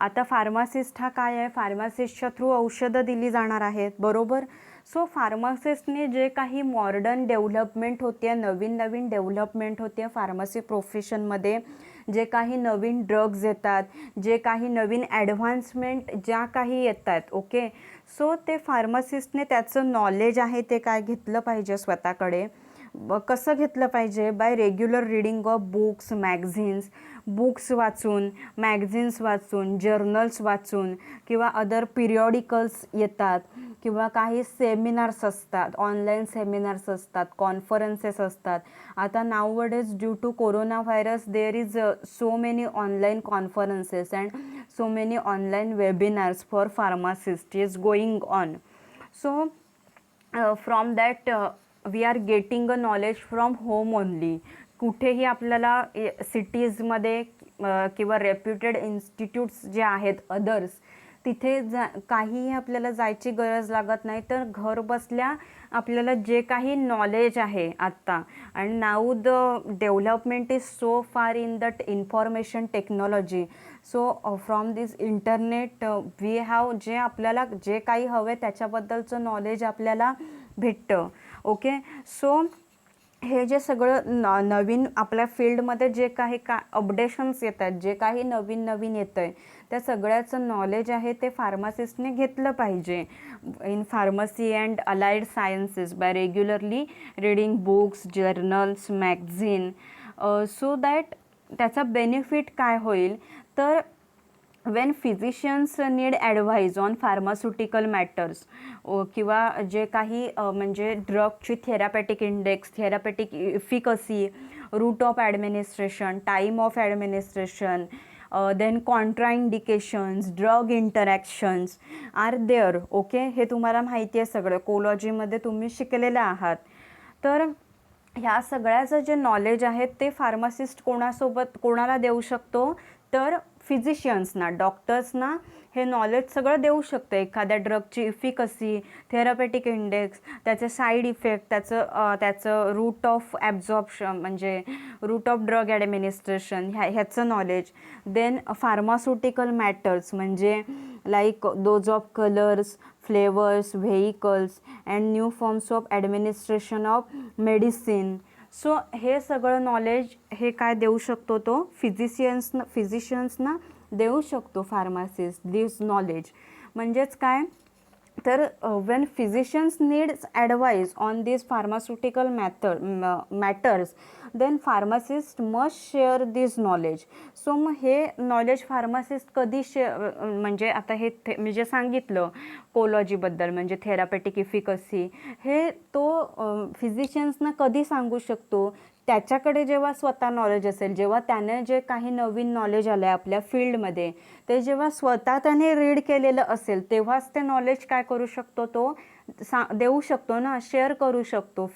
आता फार्मासिस्ट हा काय आहे, फार्मासिस्टच्या थ्रू औषधं दिली जाणार आहेत. बरोबर. सो फार्मासिस्टने जे काही मॉडर्न डेव्हलपमेंट होते, नवीन नवीन डेव्हलपमेंट होते फार्मसी प्रोफेशनमध्ये, जे काही नवीन ड्रग्ज येतात, जे काही नवीन ॲडव्हान्समेंट ज्या काही येतात. ओके, सो ते फार्मासिस्टने त्याचं नॉलेज आहे ते काय घेतलं पाहिजे स्वतःकडे. कसं घेतलं पाहिजे, by regular reading of books, magazines, books वाचून, मॅगझिन्स वाचून, जर्नल्स वाचून, किंवा अदर पिरियॉडिकल्स येतात, किंवा काही सेमिनार्स असतात, ऑनलाईन सेमिनार्स असतात, कॉन्फरन्सेस असतात. आता nowadays due to corona virus there is so many online conferences and so many online webinars for pharmacist is going on. So from that we are getting a knowledge from home only. कुठेही आपल्याला सिटीजमध्ये किंवा reputed institutes जे आहेत others, तिथे काहीही आपल्याला जायची गरज लागत नाही. तर घर बसल्या आपल्याला जे काही नॉलेज आहे आत्ता, आणि now the development is so far in that information technology. So from this internet we have आपल्याला जे काही हवं आहे त्याच्याबद्दलचं नॉलेज आपल्याला भेटतं. ओके, सो हे जे सगळं नवीन आपल्या फील्डमध्ये जे काही अपडेशन्स येतात, जे काही नवीन नवीन येतं आहे, त्या सगळ्याचं नॉलेज आहे ते फार्मासिस्टने घेतलं पाहिजे in pharmacy and allied sciences by regularly reading books, journals, magazine. So that त्याचा बेनिफिट काय होईल, तर when physicians need advice on pharmaceutical matters, किंवा जे काही म्हणजे ड्रगची therapeutic index, therapeutic efficacy, route of administration, time of administration, then contraindications, drug interactions are there. Okay, हे तुम्हाला माहिती आहे सगळं, कोलॉजीमध्ये तुम्ही शिकलेलं आहात. तर ह्या सगळ्याचं जे नॉलेज आहे ते फार्मासिस्ट कोणाला देऊ शकतो, तर फिजिशियन्सना, डॉक्टर्सना हे नॉलेज सगळं देऊ शकतं. एखाद्या ड्रगची इफिकसी, थेरापॅटिक इंडेक्स, त्याचे साईड इफेक्ट, त्याचं रूट ऑफ ॲब्झॉर्प्शन म्हणजे रूट ऑफ ड्रग ॲडमिनिस्ट्रेशन ह्याचं नॉलेज. देन फार्मास्युटिकल मॅटर्स म्हणजे like those of colours, flavours, vehicles and new forms of administration of medicine. So हे सगळं नॉलेज हे काय देऊ शकतो, तो फिजिशियन्सना देऊ शकतो फार्मासिस्ट दिस नॉलेज. म्हणजेच काय तर when physicians needs advice on this pharmaceutical matters then pharmacist must share this knowledge. So मग हे नॉलेज फार्मासिस्ट कधी म्हणजे आता हे मी जे सांगितलं कोलॉजीबद्दल म्हणजे थेरापेटिक इफिकसी, हे तो फिजिशियन्सना कधी सांगू शकतो, त्याच्याकडे जेव्हा स्वतः नॉलेज असेल, जेव्हा त्याने जे काही नवीन नॉलेज आलं आहे आपल्या फील्डमध्ये ते जेव्हा स्वतः त्याने रीड केलेलं असेल तेव्हाच ते नॉलेज काय करू शकतो, तो देऊ शकतो ना, शेअर करू शकतो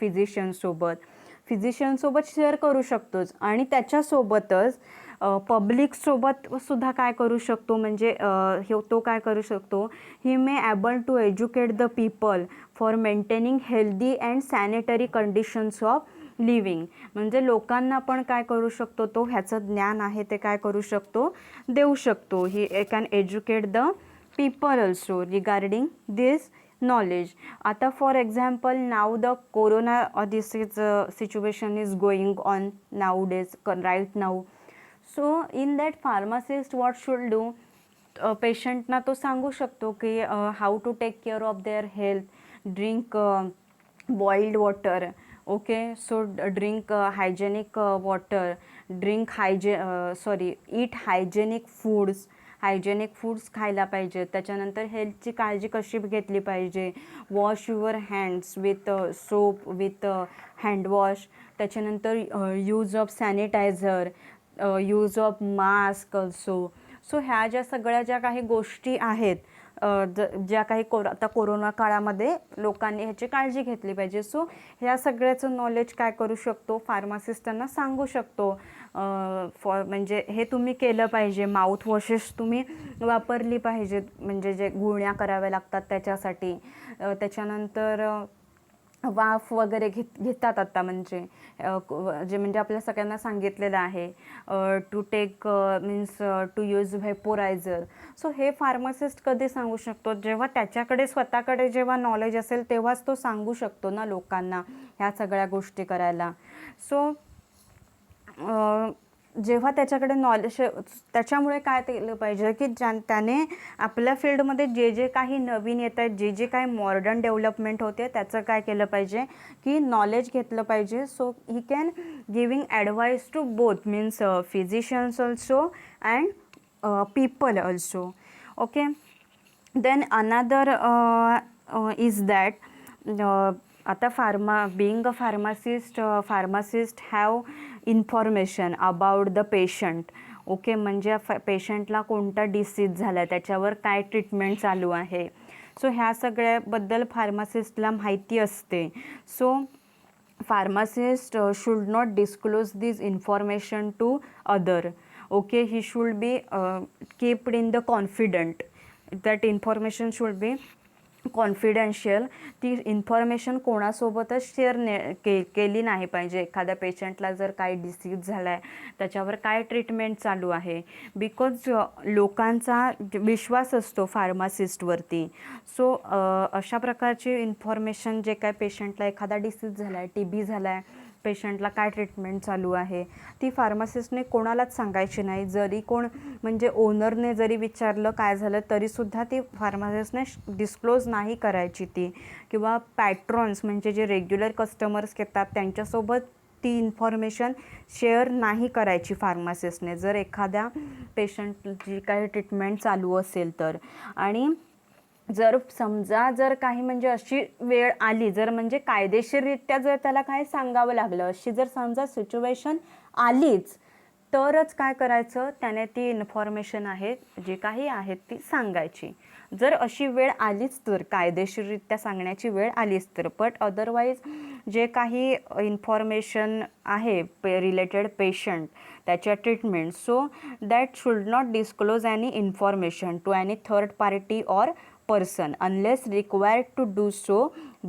फिजिशियनसोबत शेअर करू शकतोच. आणि त्याच्यासोबतच पब्लिकसोबत सुद्धा काय करू शकतो, म्हणजे तो काय करू शकतो, he may able to educate the people for maintaining healthy and sanitary conditions of living. म्हणजे लोकांना पण काय करू शकतो, तो ह्याचं ज्ञान आहे ते काय करू शकतो, देऊ शकतो. He can educate the people also regarding this knowledge. आता for example now the corona this is situation is going on now days right now. So in that pharmacist what should do, पेशंटना तो सांगू शकतो की how to take care of their health, drink boiled water, okay. So drink hygienic water, eat hygienic foods खायला पाहिजे. त्याच्यानंतर हेल्थची काळजी कशी घेतली पाहिजे, wash your hands with soap with handwash. त्याच्यानंतर use of sanitizer, use of mask also. So ह्या ज्या काही गोष्टी आहेत, ज्या काही आता कोरोना काळामध्ये लोकांनी ह्याची काळजी घेतली पाहिजे. सो ह्या सगळ्याचं नॉलेज काय करू शकतो, फार्मासिस्टांना सांगू शकतो. म्हणजे हे तुम्ही केलं पाहिजे, माउथवॉशेस तुम्ही वापरली पाहिजेत, म्हणजे जे गुळण्या कराव्या लागतात त्याच्यासाठी. त्याच्यानंतर वाफ वगैरे घेतात आता, म्हणजे म्हणजे आपल्या सगळ्यांना सांगितलेलं आहे to take means to use vaporizer. So हे फार्मासिस्ट कधी सांगू शकतो, जेव्हा त्याच्याकडे स्वतःकडे जेव्हा नॉलेज असेल तेव्हाच तो सांगू शकतो ना लोकांना ह्या सगळ्या गोष्टी करायला. सो जेव्हा त्याच्याकडे नॉलेज, त्याच्यामुळे काय केलं पाहिजे की त्याने आपल्या फील्डमध्ये जे काही नवीन येत आहेत, जे काही मॉडर्न डेव्हलपमेंट होते त्याचं काय केलं पाहिजे की नॉलेज घेतलं पाहिजे. So he can giving advice to both means physicians also and people also, okay. Then another is that आता being a pharmacist have information about the patient, okay. म्हणजे पेशंटला कोणता डिसीज झाला आहे, त्याच्यावर काय ट्रीटमेंट चालू आहे. सो ह्या सगळ्याबद्दल फार्मासिस्टला माहिती असते. So pharmacist should not disclose this information to other, okay. He should be keeped in the confident. That information should be confidential. ती इन्फॉर्मेशन कोणासोबतच शेअर केली नाही पाहिजे. एखाद्या पेशंटला जर काही डिसीज झाला आहे, त्याच्यावर काय ट्रीटमेंट चालू आहे, बिकॉज लोकांचा विश्वास असतो फार्मासिस्टवरती. सो अशा प्रकारची इन्फॉर्मेशन जे काय पेशंटला एखादा डिसीज झाला आहे, TB झाला आहे, पेशंटला काय ट्रीटमेंट चालू आहे, ती फार्मासिस्टने कोणालाच सांगायची नाही. जरी कोण म्हणजे ओनरने जरी विचारलं काय झालं तरीसुद्धा ती फार्मासिस्टने डिस्क्लोज नाही करायची ती. किंवा पॅट्रॉन्स म्हणजे जे रेग्युलर कस्टमर्स येतात त्यांच्यासोबत ती इन्फॉर्मेशन शेअर नाही करायची फार्मासिस्टने, जर एखाद्या पेशंटची काही ट्रीटमेंट चालू असेल तर. आणि जर काही म्हणजे अशी वेळ आली, जर म्हणजे कायदेशीररित्या जर त्याला काय सांगावं लागलं, अशी जर समजा सिच्युएशन आलीच, तरच काय करायचं, त्याने ती इन्फॉर्मेशन आहे जी काही आहे ती सांगायची. जर अशी वेळ आलीच तर, कायदेशीररित्या सांगण्याची वेळ आलीच तर. बट अदरवाईज जे काही इन्फॉर्मेशन आहे रिलेटेड पेशंट, त्याच्या treatment, so that should not disclose any information to any third party or person unless required to do so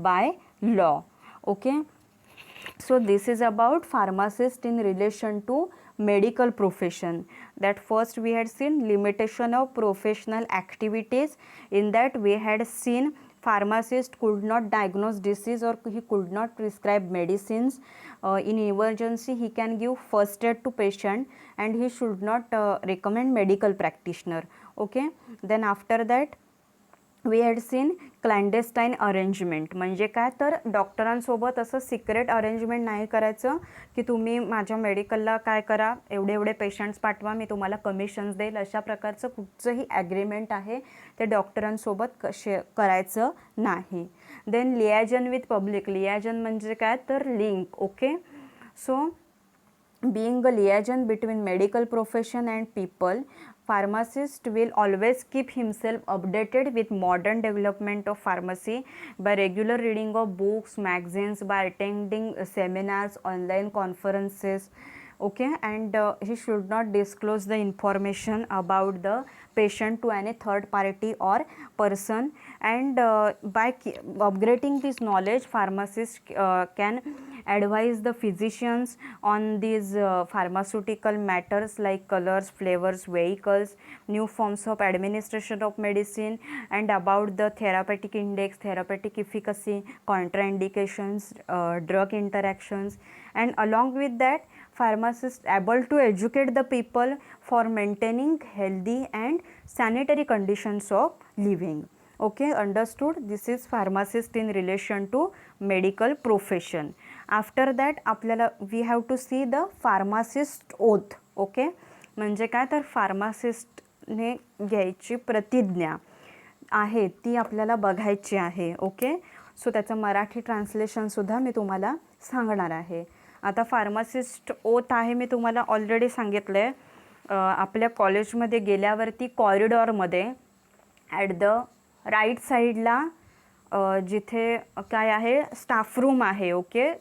by law, okay. So this is about pharmacist in relation to medical profession. That first we had seen limitation of professional activities. In that we had seen pharmacist could not diagnose disease or he could not prescribe medicines. In emergency he can give first aid to patient and he should not recommend medical practitioner. Okay, then after that we had seen clandestine arrangement. म्हणजे काय तर डॉक्टरांसोबत असं secret arrangement नाही करायचं की तुम्ही माझ्या मेडिकलला काय करा, एवढे एवढे पेशंट्स पाठवा, मी तुम्हाला कमिशन्स देईल, अशा प्रकारचं कुठचंही ॲग्रीमेंट आहे ते डॉक्टरांसोबत करायचं नाही. Then liaison with public. Liaison म्हणजे काय तर link. Okay, so being a liaison between medical profession and people, pharmacist will always keep himself updated with modern development of pharmacy by regular reading of books, magazines, by attending seminars, online conferences. Okay, and he should not disclose the information about the patient to any third party or person, and by upgrading this knowledge, pharmacists can advise the physicians on these pharmaceutical matters like colors, flavors, vehicles, new forms of administration of medicine, and about the therapeutic index, therapeutic efficacy, contraindications, drug interactions. And along with that, pharmacists able to educate the people for maintaining healthy and sanitary conditions of living. Okay, understood? This is pharmacist in relation to medical profession. After that आपल्याला we have to see the pharmacist oath. Okay, म्हणजे काय तर फार्मासिस्टने घ्यायची प्रतिज्ञा आहे ती आपल्याला बघायची आहे. ओके, सो त्याचं मराठी ट्रान्सलेशनसुद्धा मी तुम्हाला सांगणार आहे. आता फार्मासिस्ट ओथ आहे मी तुम्हाला ऑलरेडी सांगितलं आहे. आपल्या कॉलेजमध्ये गेल्यावरती कॉरिडॉरमध्ये ॲट द राईट साईडला जिथे काय आहे स्टाफ रूम आहे. ओके,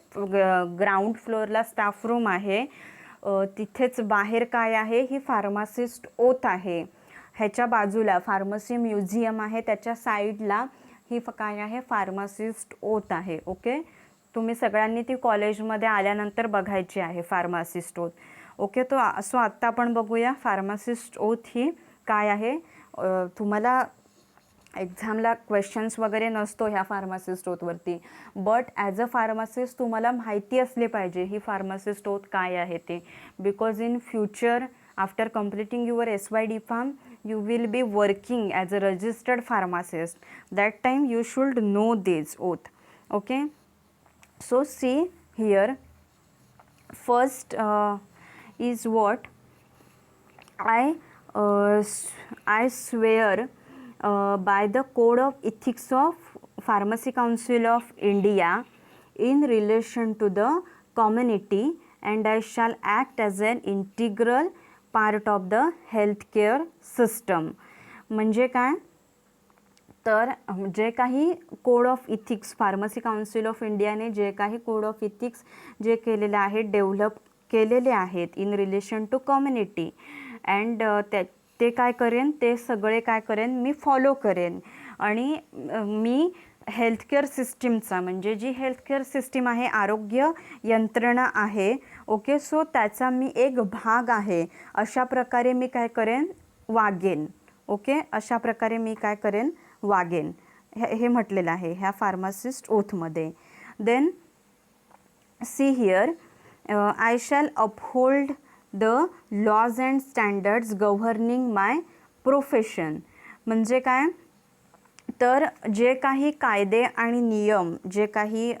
ग्राउंड फ्लोअरला स्टाफ रूम आहे. तिथेच बाहेर काय आहे ही फार्मासिस्ट ओथ आहे. ह्याच्या बाजूला फार्मसी म्युझियम आहे, त्याच्या साईडला ही काय आहे फार्मासिस्ट ओथ आहे. ओके, तुम्ही सगळ्यांनी ती कॉलेजमध्ये आल्यानंतर बघायची आहे फार्मासिस्ट ओथ. ओके, तो सो आत्ता आपण बघूया फार्मासिस्ट ओथ ही काय आहे. तुम्हाला एक्झामला क्वेश्चन्स वगैरे नसतो ह्या फार्मासिस्ट ओथवरती, बट ॲज अ फार्मासिस्ट तुम्हाला माहिती असले पाहिजे ही फार्मासिस्ट ओथ काय आहे ते. Because in future after completing your SYD pharm you will be working as a registered pharmacist. That time you should know this oath. Okay, so see here, first is what I swear by the code of ethics of Pharmacy Council of India in relation to the community, and I shall act as an integral part of the healthcare system. म्हणजे काय तर जे काही code of ethics pharmacy council of इंडियाने जे काही code of ethics जे केलेले आहेत डेव्हलप केलेले आहेत in relation to community, and ते काय करेन ते सगळे काय करेन मी फॉलो करेन. आणि मी हेल्थकेअर सिस्टीमचा म्हणजे जी हेल्थकेअर सिस्टीम आहे आरोग्य यंत्रणा आहे. ओके, सो त्याचा मी एक भाग आहे अशा प्रकारे मी काय करेन वागेन. ओके, अशा प्रकारे मी काय करेन वागेन हे म्हटलेलं आहे ह्या फार्मासिस्ट ओथमध्ये. Then see here, I shall uphold the laws and standards governing my profession. म्हणजे काय तर जे काही कायदे आणि नियम जे काही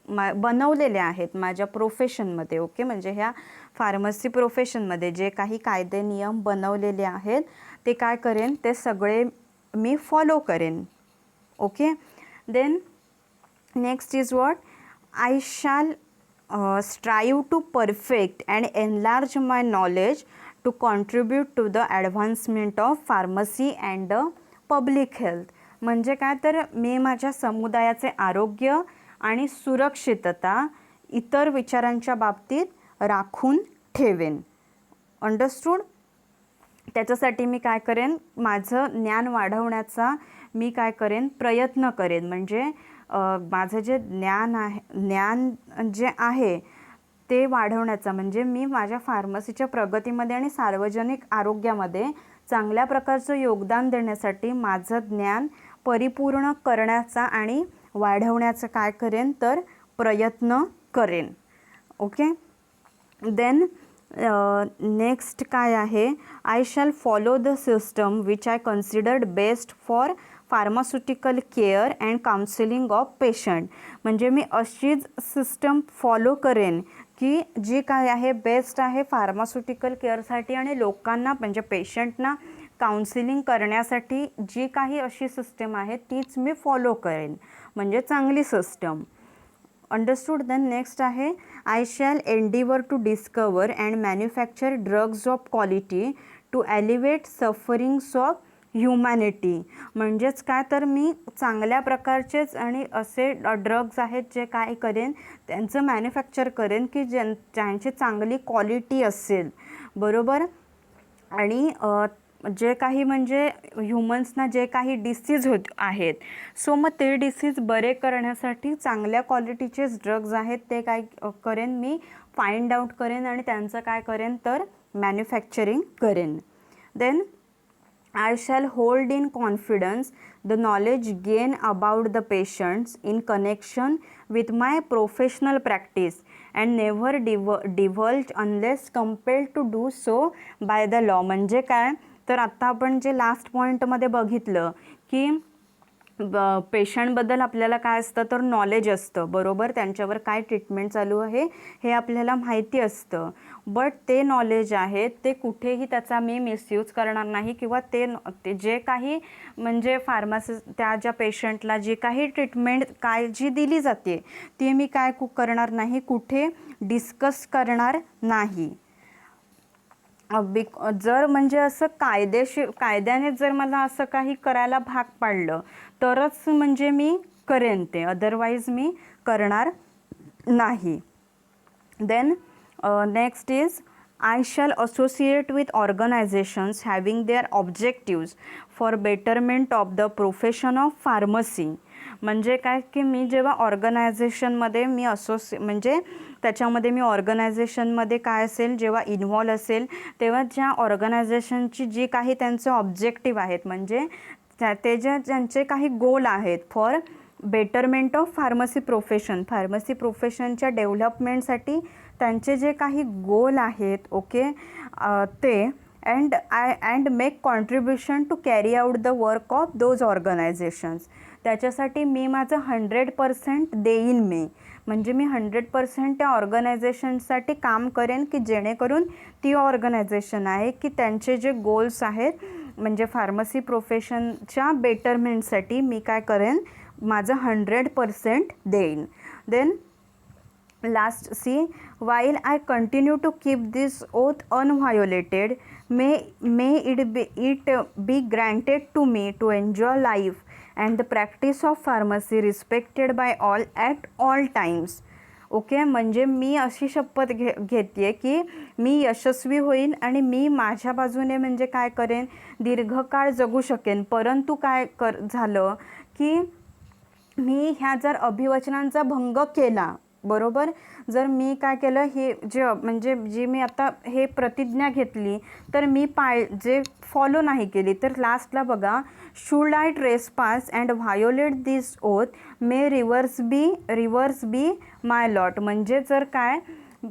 बनवलेले आहेत माझ्या प्रोफेशनमध्ये. ओके, म्हणजे ह्या फार्मसी प्रोफेशनमध्ये जे काही कायदे नियम बनवलेले आहेत ते काय करेन ते सगळे मी फॉलो करेन. Okay, then next is what I shall strive to perfect and enlarge my knowledge to contribute to the advancement of pharmacy and the public health. म्हणजे काय तर मी माझ्या समुदायाचे आरोग्य आणि सुरक्षितता इतर विचारांच्या बाबतीत राखून ठेवेन. अंडरस्टूड? त्याच्यासाठी मी काय करेन माझं ज्ञान वाढवण्याचा मी काय करेन प्रयत्न करेन. म्हणजे माझं जे ज्ञान जे आहे ते वाढवण्याचा म्हणजे मी माझ्या फार्मसीच्या प्रगतीमध्ये आणि सार्वजनिक आरोग्यामध्ये चांगल्या प्रकारचं योगदान देण्यासाठी माझं ज्ञान परिपूर्ण करण्याचा आणि वाढवण्याचा काय करेन तर प्रयत्न करेन. ओके. देन नेक्स्ट काय आहे, I shall follow the system which I considered best for pharmaceutical care and counselling of patient. म्हणजे मी अशीच सिस्टम फॉलो करेन की जी काय आहे बेस्ट आहे फार्मास्युटिकल केअरसाठी आणि लोकांना म्हणजे पेशंटना काउन्सिलिंग करण्यासाठी जी काही अशी सिस्टम आहे तीच मी फॉलो करेन, म्हणजे चांगली सिस्टम. अंडरस्टूड. देन नेक्स्ट आहे, I shall endeavour to discover and manufacture drugs of quality to alleviate sufferings of humanity. म्हणजेच काय तर मी चांगल्या प्रकारचेच आणि असे ड्रग्ज आहेत जे काय करेन त्यांचं मॅन्युफॅक्चर करेन की ज्यांची चांगली क्वालिटी असेल, बरोबर. आणि जे काही म्हणजे ह्युमन्सना जे काही डिसीज होत आहेत, सो मग ते डिसीज बरे करण्यासाठी चांगल्या क्वालिटीचेच ड्रग्ज आहेत ते काय करेन मी फाइंड आउट करेन आणि त्यांचं काय करेन तर मॅन्युफॅक्चरिंग करेन. Then I shall hold in confidence the knowledge gained about the patients in connection with my professional practice and never divulge unless compelled to do so by the law. म्हणजे काय तर आत्ता आपण जे लास्ट पॉईंटमध्ये बघितलं की पेशंटबद्दल आपल्याला काय असतं तर नॉलेज असतं, बरोबर. त्यांच्यावर काय ट्रीटमेंट चालू आहे हे आपल्याला माहिती असतं. बट ते नॉलेज आहे ते कुठेही त्याचा मी मिसयूज करणार नाही किंवा ते जे काही म्हणजे फार्मासी त्या ज्या पेशंटला जी काही ट्रीटमेंट काय जी दिली जाते ती मी काय करणार नाही, कुठे डिस्कस करणार नाही. जर म्हणजे असं कायद्याने जर मला असं काही करायला भाग पाडलं तरच म्हणजे मी करेन ते, अदरवाईज मी करणार नाही. Then next is I shall associate with organisations having their objectives for betterment of the profession of pharmacy. म्हणजे काय की मी जेव्हा ऑर्गनायझेशनमध्ये मी म्हणजे त्याच्यामध्ये मी ऑर्गनायझेशनमध्ये काय असेल जेव्हा इन्व्हॉल्व असेल तेव्हा ज्या ऑर्गनायझेशनची जी काही त्यांचे ऑब्जेक्टिव्ह आहेत म्हणजे ते ज्यांचे काही गोल आहेत फॉर बेटरमेंट ऑफ फार्मसी प्रोफेशनच्या डेव्हलपमेंटसाठी त्यांचे जे काही गोल आहेत, ओके, ते and make contribution to carry out the work of those organisations. त्याच्यासाठी मी माझं 100% देईन मी, म्हणजे मी 100% त्या ऑर्गनायझेशनसाठी काम करेन की जेणेकरून ती ऑर्गनायझेशन आहे की त्यांचे जे गोल्स आहेत म्हणजे फार्मसी प्रोफेशनच्या बेटरमेंटसाठी मी काय करेन माझं 100% देईन. Then last see, while I continue to keep this oath unviolated, may it be granted to me to enjoy life and the practice of pharmacy respected by all at all times. Okay. म्हणजे मी अशी शपथ घेते की मी यशस्वी होईन आणि मी माझ्या बाजूने म्हणजे काय करेन दीर्घकाळ जगू शकेन. परंतु काय झालं की मी ह्या जर अभिवचनांचा भंग केला, बरोबर, जर मी काय केलं हे म्हणजे जी मी आता हे प्रतिज्ञा घेतली तर मी जे फॉलो नाही केली तर लास्टला बघा, should I trespass and violet this oath may reverse be my lot. म्हणजे जर काय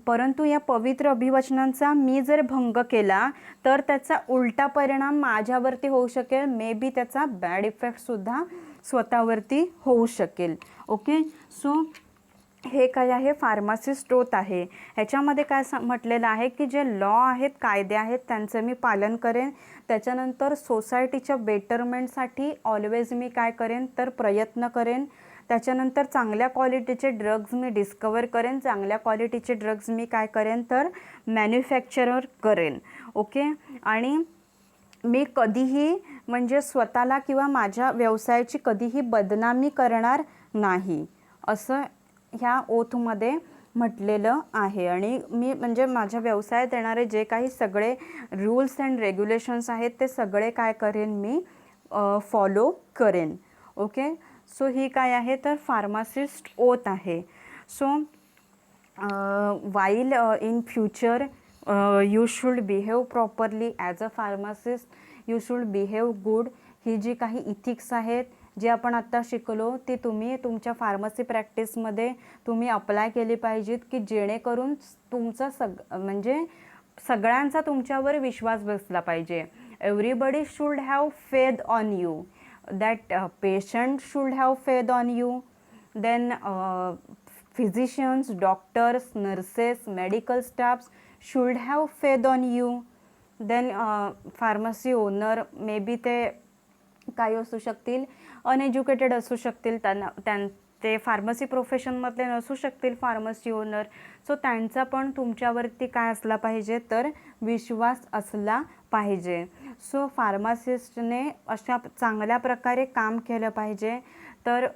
परंतु या पवित्र अभिवचनांचा मी जर भंग केला तर त्याचा उलटा परिणाम माझ्यावरती होऊ शकेल, मे बी त्याचा बॅड इफेक्टसुद्धा स्वतःवरती होऊ शकेल. ओके. सो हे काय आहे फार्मासिस्ट ओथ आहे. ह्याच्यामध्ये काय म्हटलेलं आहे की जे लॉ आहेत कायदे आहेत त्यांचं मी पालन करेन. त्याच्यानंतर सोसायटीच्या बेटरमेंटसाठी ऑलवेज मी काय करेन तर प्रयत्न करेन. त्याच्यानंतर चांगल्या क्वालिटीचे ड्रग्ज मी डिस्कवर करेन, चांगल्या क्वालिटीचे ड्रग्ज मी काय करेन तर मॅन्युफॅक्चरर करेन. ओके. आणि मी कधीही म्हणजे स्वतःला किंवा माझ्या व्यवसायाची कधीही बदनामी करणार नाही असं ह्या ओथमध्ये म्हटलेलं आहे. आणि मी म्हणजे माझ्या व्यवसायात येणारे जे काही सगळे रूल्स अँड रेग्युलेशन्स आहेत ते सगळे काय करेन मी फॉलो करेन. ओके. सो ही काय आहे तर फार्मासिस्ट ओथ आहे. So while in future you should behave properly as a pharmacist, you should behave good. ही जी काही इथिक्स आहेत जे आपण आत्ता शिकलो ती तुम्ही तुमच्या फार्मसी प्रॅक्टिसमध्ये तुम्ही अप्लाय केली पाहिजेत, की जेणेकरून तुमचा म्हणजे सगळ्यांचा तुमच्यावर विश्वास बसला पाहिजे. Everybody should have faith on you, that patient should have faith on you, then physicians, doctors, nurses, medical staffs should have faith on you. Then pharmacy owner, maybe ते काही असू शकतील, अनएज्युकेटेड असू शकतील, ते फार्मसी प्रोफेशनमधले नसू शकतील फार्मसी ओनर. सो त्यांचा पण तुमच्यावरती काय असला पाहिजे तर विश्वास असला पाहिजे. सो फार्मासिस्टने अशा चांगल्या प्रकारे काम केलं पाहिजे. तर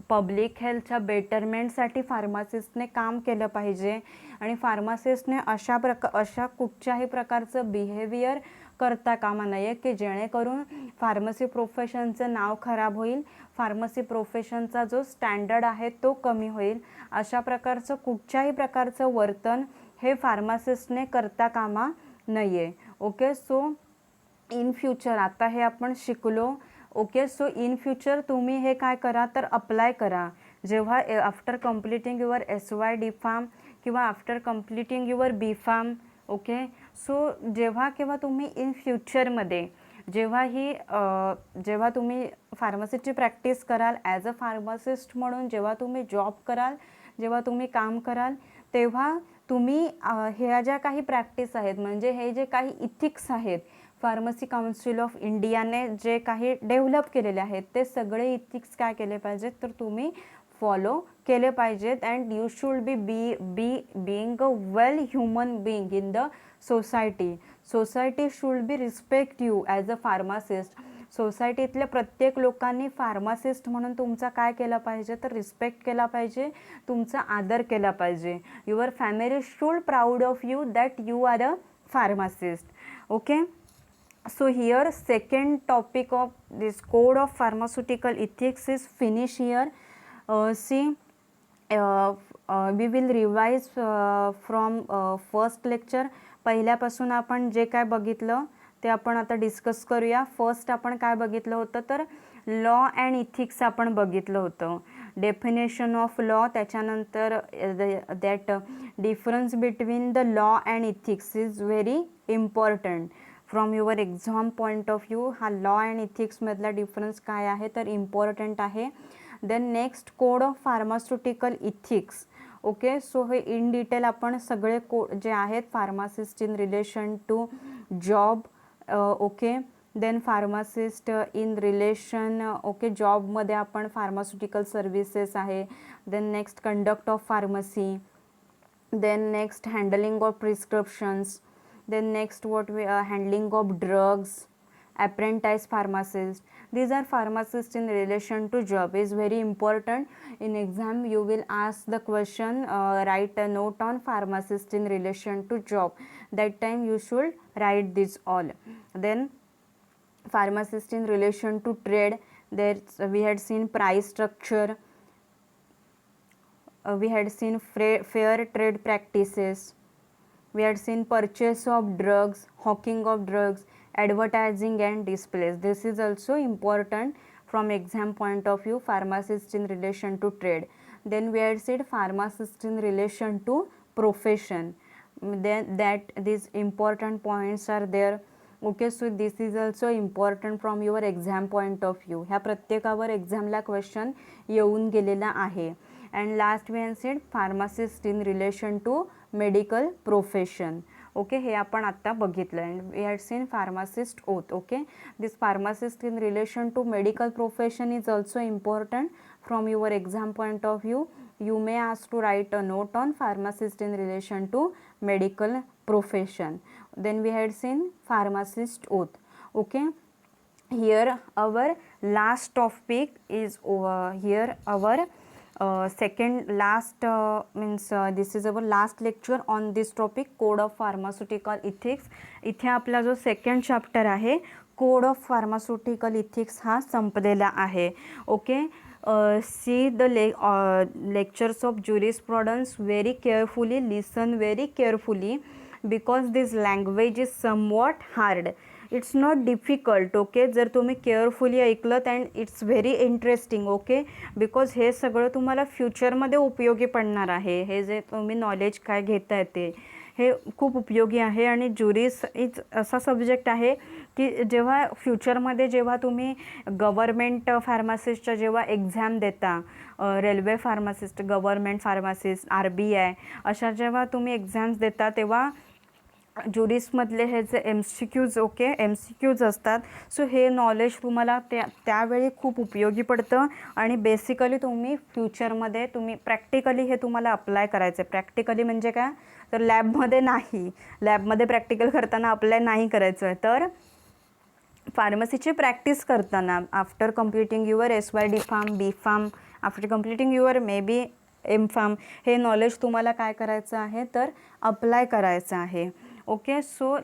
पब्लिक हेल्थच्या बेटरमेंटसाठी फार्मासिस्टने काम केलं पाहिजे आणि फार्मासिस्टने अशा कुठच्याही प्रकारचं बिहेवियर करता कामा नये की जेणेकरून फार्मसी प्रोफेशनचं नाव खराब होईल, फार्मसी प्रोफेशनचा जो स्टँडर्ड आहे तो कमी होईल. अशा प्रकारचं कुठच्याही प्रकारचं वर्तन हे फार्मासिस्टने करता कामा नये. ओके, सो इन फ्युचर आता हे आपण शिकलो. ओके, सो इन फ्युचर तुम्ही हे काय करा तर अप्लाय करा. जेव्हा after completing your SY D pharm किंवा after completing your B pharm. Okay, so जेव्हा तुम्ही इन फ्युचरमध्ये जेव्हा तुम्ही फार्मसीची प्रॅक्टिस कराल, ॲज अ फार्मासिस्ट म्हणून जेव्हा तुम्ही जॉब कराल, जेव्हा तुम्ही काम कराल, तेव्हा तुम्ही ह्या ज्या काही प्रॅक्टिस आहेत म्हणजे हे जे काही इथिक्स आहेत फार्मसी काउन्सिल ऑफ इंडियाने जे काही डेव्हलप केलेले आहेत ते सगळे इथिक्स काय केले पाहिजेत तर तुम्ही फॉलो केले पाहिजेत. And you should being a well human being in the society. Society should be respect you as a pharmacist. सोसायटीतल्या प्रत्येक लोकांनी फार्मासिस्ट म्हणून तुमचा काय केला पाहिजे तर रिस्पेक्ट केला पाहिजे, तुमचा आदर केला पाहिजे. Your family should proud of you that you are a pharmacist. Okay, so here second topic of this code of pharmaceutical ethics is finish here. See, we will revise from first lecture. पहिल्यापासून आपण जे काय बघितलं ते आपण आता discuss करूया. First आपण काय बघितलं होतं तर लॉ अँड इथिक्स आपण बघितलं होतं. डेफिनेशन ऑफ लॉ, त्याच्यानंतर that difference between the law and ethics is very important from your exam point of view. हा लॉ अँड इथिक्समधला डिफरन्स काय आहे तर इम्पॉर्टंट आहे. Then next code of pharmaceutical ethics. Okay, so हे in detail आपण सगळे कोड जे आहेत pharmacist in relation to job. Okay, then pharmacist in relation okay जॉबमध्ये आपण फार्मास्युटिकल सर्व्हिसेस आहे. Then next conduct of pharmacy. Then next handling of prescriptions. Then next what we are handling of drugs, apprentice pharmacist. These are pharmacists in relation to job, is very important. In exam you will ask the question, write a note on pharmacist in relation to job. That time you should write this all. Then pharmacist in relation to trade. There we had seen price structure, we had seen fair trade practices. We had seen purchase of drugs, hawking of drugs, advertising and displays. This is also important from exam point of view, pharmacist in relation to trade. Then we had said pharmacist in relation to profession. Then that these important points are there. Okay, so this is also important from your exam point of view. ह्या प्रत्येकावर एक्झामला question येऊन गेलेला आहे. And last we had said pharmacist in relation to medical profession. Okay, हे आपण आत्ता बघितलं. And we had seen pharmacist oath. Okay, this pharmacist in relation to medical profession is also important from your exam point of view. You may ask to write a note on pharmacist in relation to medical profession. Then we had seen pharmacist oath. Okay, here our last topic is over. Here our second last means this is our last lecture on this topic, code of pharmaceutical ethics. इथे आपला जो second chapter आहे code of pharmaceutical ethics हा संपलेला आहे. Okay, see the lectures of jurisprudence very carefully, listen very carefully because this language is somewhat hard. It's not difficult. Okay, जर तुम्ही carefully ऐकलं and it's very interesting. Okay, because हे सगळं तुम्हाला फ्युचरमध्ये उपयोगी पडणार आहे. हे जे तुम्ही नॉलेज काय घेताय ते हे खूप उपयोगी आहे. आणि ज्युरिस इज असा सब्जेक्ट आहे की जेव्हा फ्युचरमध्ये जेव्हा तुम्ही गव्हर्मेंट फार्मासिस्टच्या जेव्हा एक्झाम देता, railway pharmacist, government pharmacist, RBI अशा जेव्हा तुम्ही एक्झाम्स देता तेव्हा ज्युरिसमधले हे जे MCQs, ओके, MCQs असतात. सो हे नॉलेज तुम्हाला त्यावेळी खूप उपयोगी पडतं. आणि बेसिकली तुम्ही फ्युचरमध्ये तुम्ही प्रॅक्टिकली हे तुम्हाला अप्लाय करायचं आहे. प्रॅक्टिकली म्हणजे काय, तर लॅबमध्ये नाही, लॅबमध्ये प्रॅक्टिकल करताना अप्लाय नाही करायचं आहे, तर फार्मसीची प्रॅक्टिस करताना after completing your SYD pharm, B pharm, after completing your maybe M pharm, हे नॉलेज तुम्हाला काय करायचं आहे, तर अप्लाय करायचं आहे. ओके, सो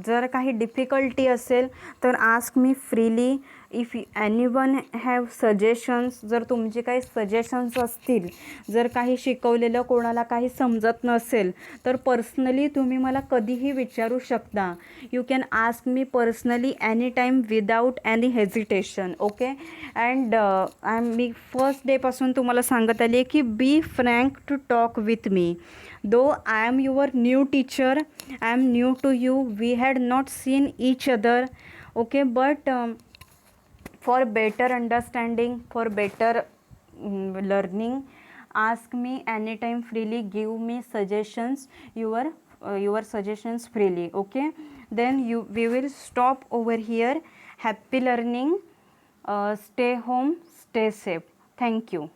जर काही डिफिकल्टी असेल तर ask me freely. If anyone have suggestions, जर तुमचे काही सजेशन्स असतील, जर काही शिकवलेलं कोणाला काही समजत नसेल तर पर्सनली तुम्ही मला कधीही विचारू शकता. You can ask me personally any time without any hesitation. Okay, and मी फर्स्ट डेपासून तुम्हाला सांगत आली आहे की be frank to talk with me. Though I am your new teacher, I am new to you, we had not seen each other, okay, but for better understanding, for better learning, ask me anytime freely, give me suggestions, your suggestions freely. Okay, then we will stop over here. Happy learning, stay home, stay safe. Thank you.